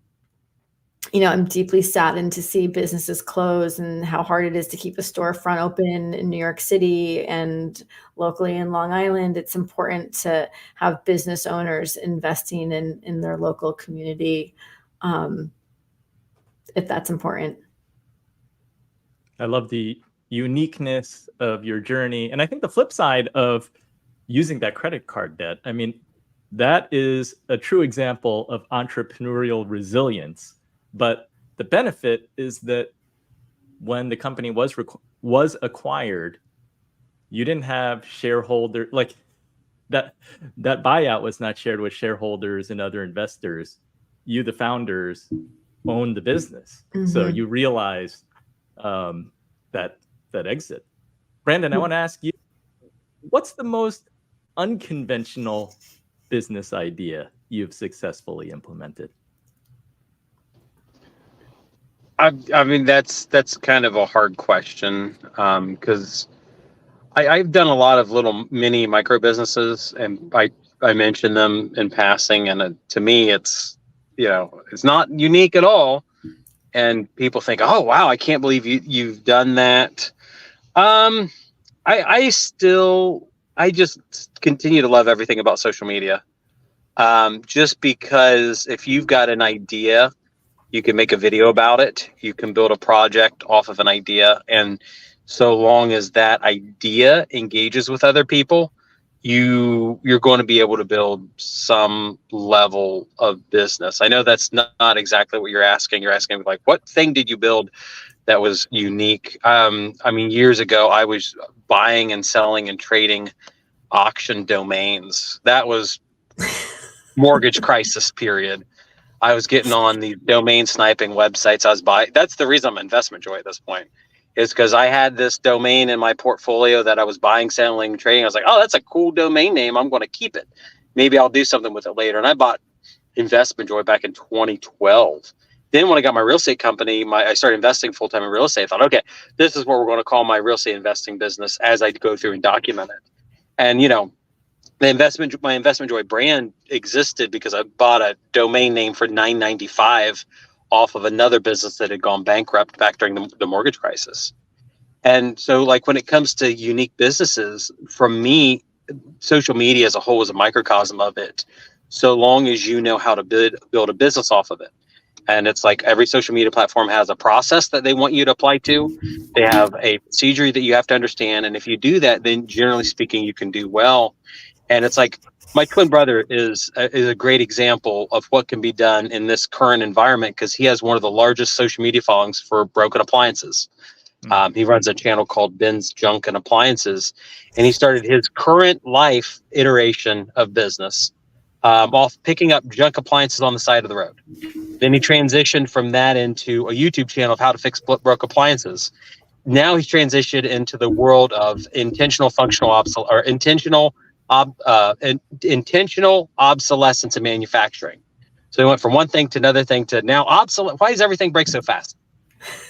deeply saddened to see businesses close and how hard it is to keep a storefront open in New York City and locally in Long Island. It's important to have business owners investing in their local community, if that's important. I love the uniqueness of your journey. And I think the flip side of using that credit card debt, I mean, that is a true example of entrepreneurial resilience. But the benefit is that when the company was acquired, you didn't have shareholder, like that buyout was not shared with shareholders and other investors. You, the founders, owned the business. Mm-hmm. So you realized that exit. Brandon, I want to ask you, what's the most unconventional business idea you've successfully implemented? I mean, that's kind of a hard question, because I've done a lot of little mini micro businesses, and I mentioned them in passing, and to me, it's not unique at all. And people think, oh wow, I can't believe you've done that. I just continue to love everything about social media. Just because if you've got an idea, you can make a video about it. You can build a project off of an idea. And so long as that idea engages with other people, you're going to be able to build some level of business. I know that's not exactly what you're asking. You're asking like, what thing did you build that was unique. I mean, years ago, I was buying and selling and trading auction domains. That was mortgage crisis period. I was getting on the domain sniping websites. I was buying. That's the reason I'm investment joy at this point, is because I had this domain in my portfolio that I was buying, selling, trading. I was like, oh, that's a cool domain name. I'm going to keep it. Maybe I'll do something with it later. And I bought investment joy back in 2012. Then when I got my real estate company, I started investing full time in real estate. I thought, okay, this is what we're going to call my real estate investing business as I go through and document it. And my investment joy brand existed because I bought a domain name for $9.95 off of another business that had gone bankrupt back during the mortgage crisis. And so, like, when it comes to unique businesses, from me, social media as a whole is a microcosm of it, so long as you know how to build a business off of it. And it's like every social media platform has a process that they want you to apply to. They have a procedure that you have to understand. And if you do that, then generally speaking, you can do well. And it's like my twin brother is a great example of what can be done in this current environment, because he has one of the largest social media followings for broken appliances. He runs a channel called Ben's Junk and Appliances, and he started his current life iteration of business off picking up junk appliances on the side of the road. Then he transitioned from that into a YouTube channel of how to fix broke appliances. Now he's transitioned into the world of intentional obsolescence in manufacturing. So he went from one thing to another thing to now obsolete. Why does everything break so fast?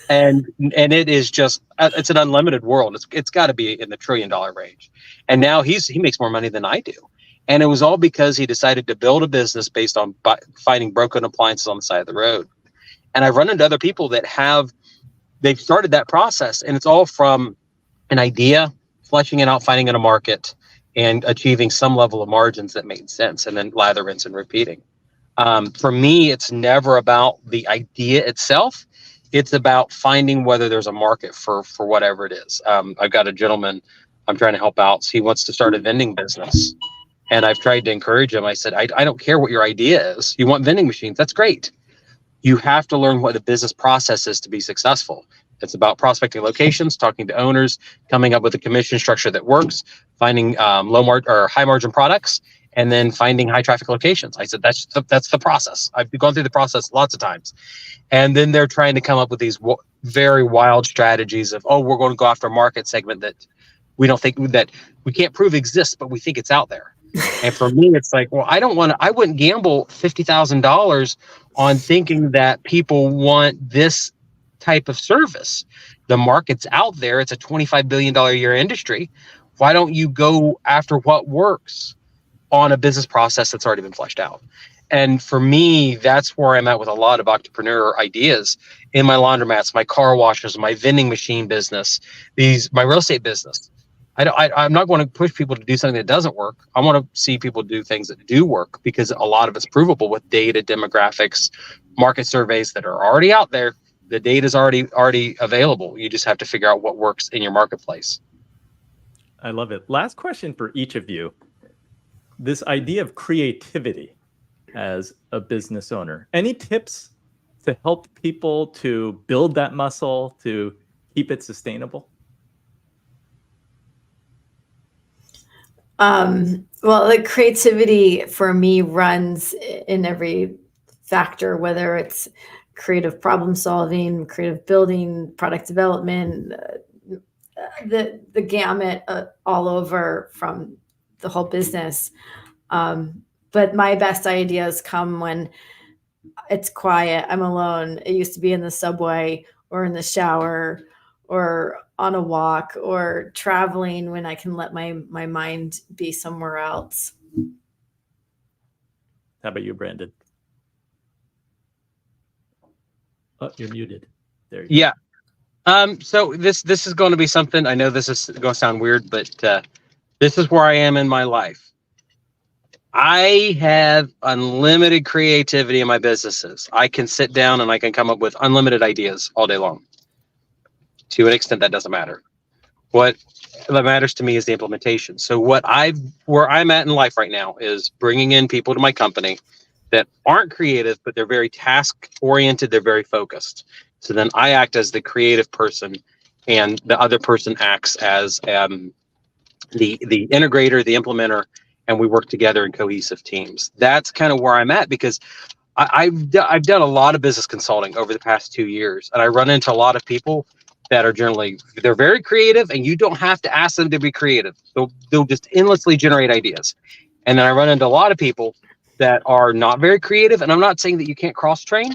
And it is just, it's an unlimited world. It's got to be in the $1 trillion range. And now he makes more money than I do. And it was all because he decided to build a business based on finding broken appliances on the side of the road. And I've run into other people that they've started that process, and it's all from an idea, fleshing it out, finding it a market, and achieving some level of margins that made sense, and then lather, rinse, and repeating. For me, it's never about the idea itself. It's about finding whether there's a market for whatever it is. I've got a gentleman I'm trying to help out. He wants to start a vending business. And I've tried to encourage him. I said, I don't care what your idea is. You want vending machines? That's great. You have to learn what the business process is to be successful. It's about prospecting locations, talking to owners, coming up with a commission structure that works, finding high margin products, and then finding high traffic locations. I said, that's the process. I've gone through the process lots of times. And then they're trying to come up with these very wild strategies of, we're going to go after a market segment that we don't think that we can't prove exists, but we think it's out there. And for me, it's like, well, I wouldn't gamble $50,000 on thinking that people want this type of service. The market's out there. It's a $25 billion a year industry. Why don't you go after what works on a business process that's already been fleshed out? And for me, that's where I'm at with a lot of entrepreneur ideas in my laundromats, my car washes, my vending machine business, my real estate business. I'm not going to push people to do something that doesn't work. I want to see people do things that do work, because a lot of it's provable with data, demographics, market surveys that are already out there. The data is already available. You just have to figure out what works in your marketplace. I love it. Last question for each of you. This idea of creativity as a business owner. Any tips to help people to build that muscle, to keep it sustainable? Well, the creativity for me runs in every factor, whether it's creative problem solving, creative building, product development, the gamut all over from the whole business. But my best ideas come when it's quiet, I'm alone. It used to be in the subway or in the shower or on a walk or traveling, when I can let my mind be somewhere else. How about you, Brandon? Oh, you're muted. There you go. Yeah. So this is going to be something, I know this is going to sound weird, but this is where I am in my life. I have unlimited creativity in my businesses. I can sit down and I can come up with unlimited ideas all day long. To an extent, that doesn't matter. What matters to me is the implementation. So where I'm at in life right now is bringing in people to my company that aren't creative, but they're very task oriented. They're very focused. So then I act as the creative person, and the other person acts as the integrator, the implementer, and we work together in cohesive teams. That's kind of where I'm at, because I've done a lot of business consulting over the past 2 years, and I run into a lot of people that are generally, they're very creative, and you don't have to ask them to be creative. They'll just endlessly generate ideas. And then I run into a lot of people that are not very creative, and I'm not saying that you can't cross train,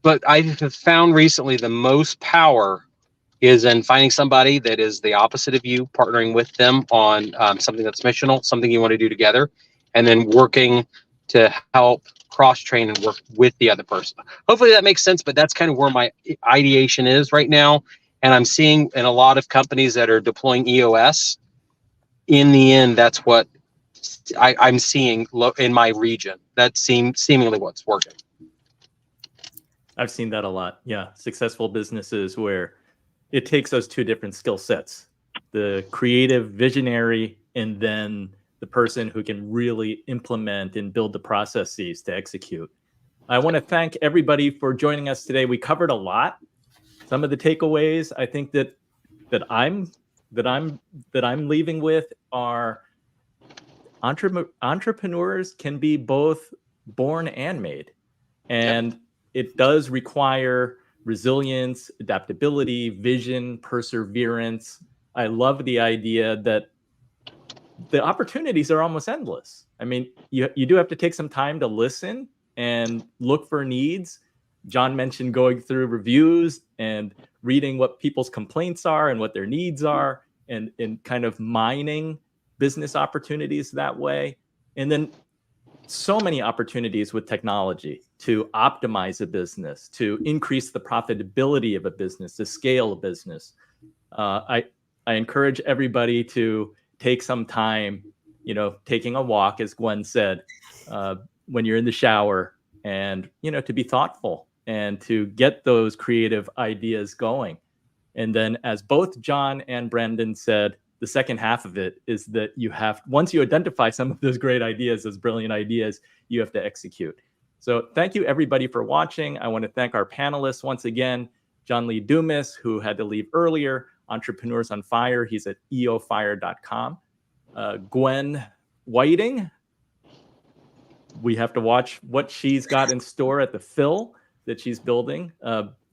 but I have found recently the most power is in finding somebody that is the opposite of you, partnering with them on something that's missional, something you want to do together, and then working to help cross-train and work with the other person. Hopefully that makes sense, but that's kind of where my ideation is right now. And I'm seeing in a lot of companies that are deploying EOS, in the end, that's what I'm seeing in my region. That's seemingly what's working. I've seen that a lot. Yeah. Successful businesses where it takes those two different skill sets, the creative visionary, and then the person who can really implement and build the processes to execute. I want to thank everybody for joining us today. We covered a lot. Some of the takeaways I think that I'm leaving with are entrepreneurs can be both born and made. And it does require resilience, adaptability, vision, perseverance. I love the idea that the opportunities are almost endless. I mean, you do have to take some time to listen and look for needs. John mentioned going through reviews and reading what people's complaints are and what their needs are, and kind of mining business opportunities that way. And then so many opportunities with technology to optimize a business, to increase the profitability of a business, to scale a business. I encourage everybody to take some time, taking a walk, as Gwen said, when you're in the shower, and, to be thoughtful and to get those creative ideas going. And then, as both John and Brandon said, the second half of it is that once you identify some of those great ideas, those brilliant ideas, you have to execute. So thank you everybody for watching. I want to thank our panelists once again, John Lee Dumas, who had to leave earlier, Entrepreneurs on Fire. He's at eofire.com. Gwen Whiting. We have to watch what she's got in store at the Fill that she's building,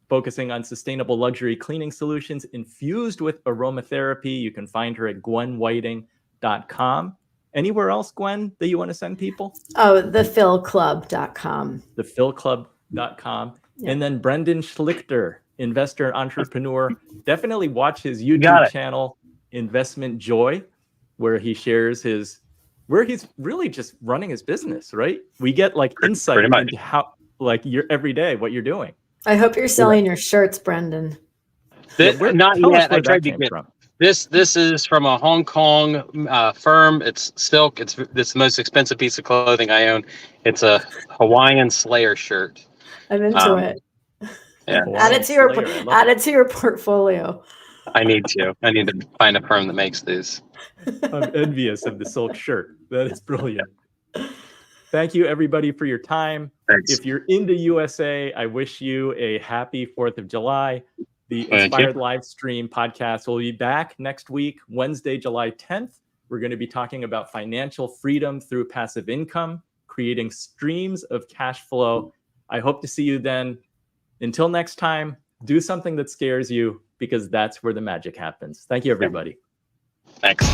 focusing on sustainable luxury cleaning solutions infused with aromatherapy. You can find her at gwenwhiting.com. Anywhere else, Gwen, that you want to send people? Oh, thefillclub.com. Thefillclub.com. Yeah. And then Brandon Schlichter, investor and entrepreneur. Definitely watch his YouTube channel, Investment Joy, where he shares where he's really just running his business, right? We get insight into how, your every day, what you're doing. I hope you're selling your shirts, Brendan. Not yet. I tried to get from. This is from a Hong Kong firm. It's silk. It's the most expensive piece of clothing I own. It's a Hawaiian Slayer shirt. I'm into it. Yeah. Add it to your portfolio. I need to find a firm that makes these. I'm envious of the silk shirt. That is brilliant. Thank you, everybody, for your time. Thanks. If you're in the USA, I wish you a happy 4th of July. The Inspired Live Stream podcast will be back next week, Wednesday, July 10th. We're going to be talking about financial freedom through passive income, creating streams of cash flow. I hope to see you then. Until next time, do something that scares you, because that's where the magic happens. Thank you, everybody. Thanks.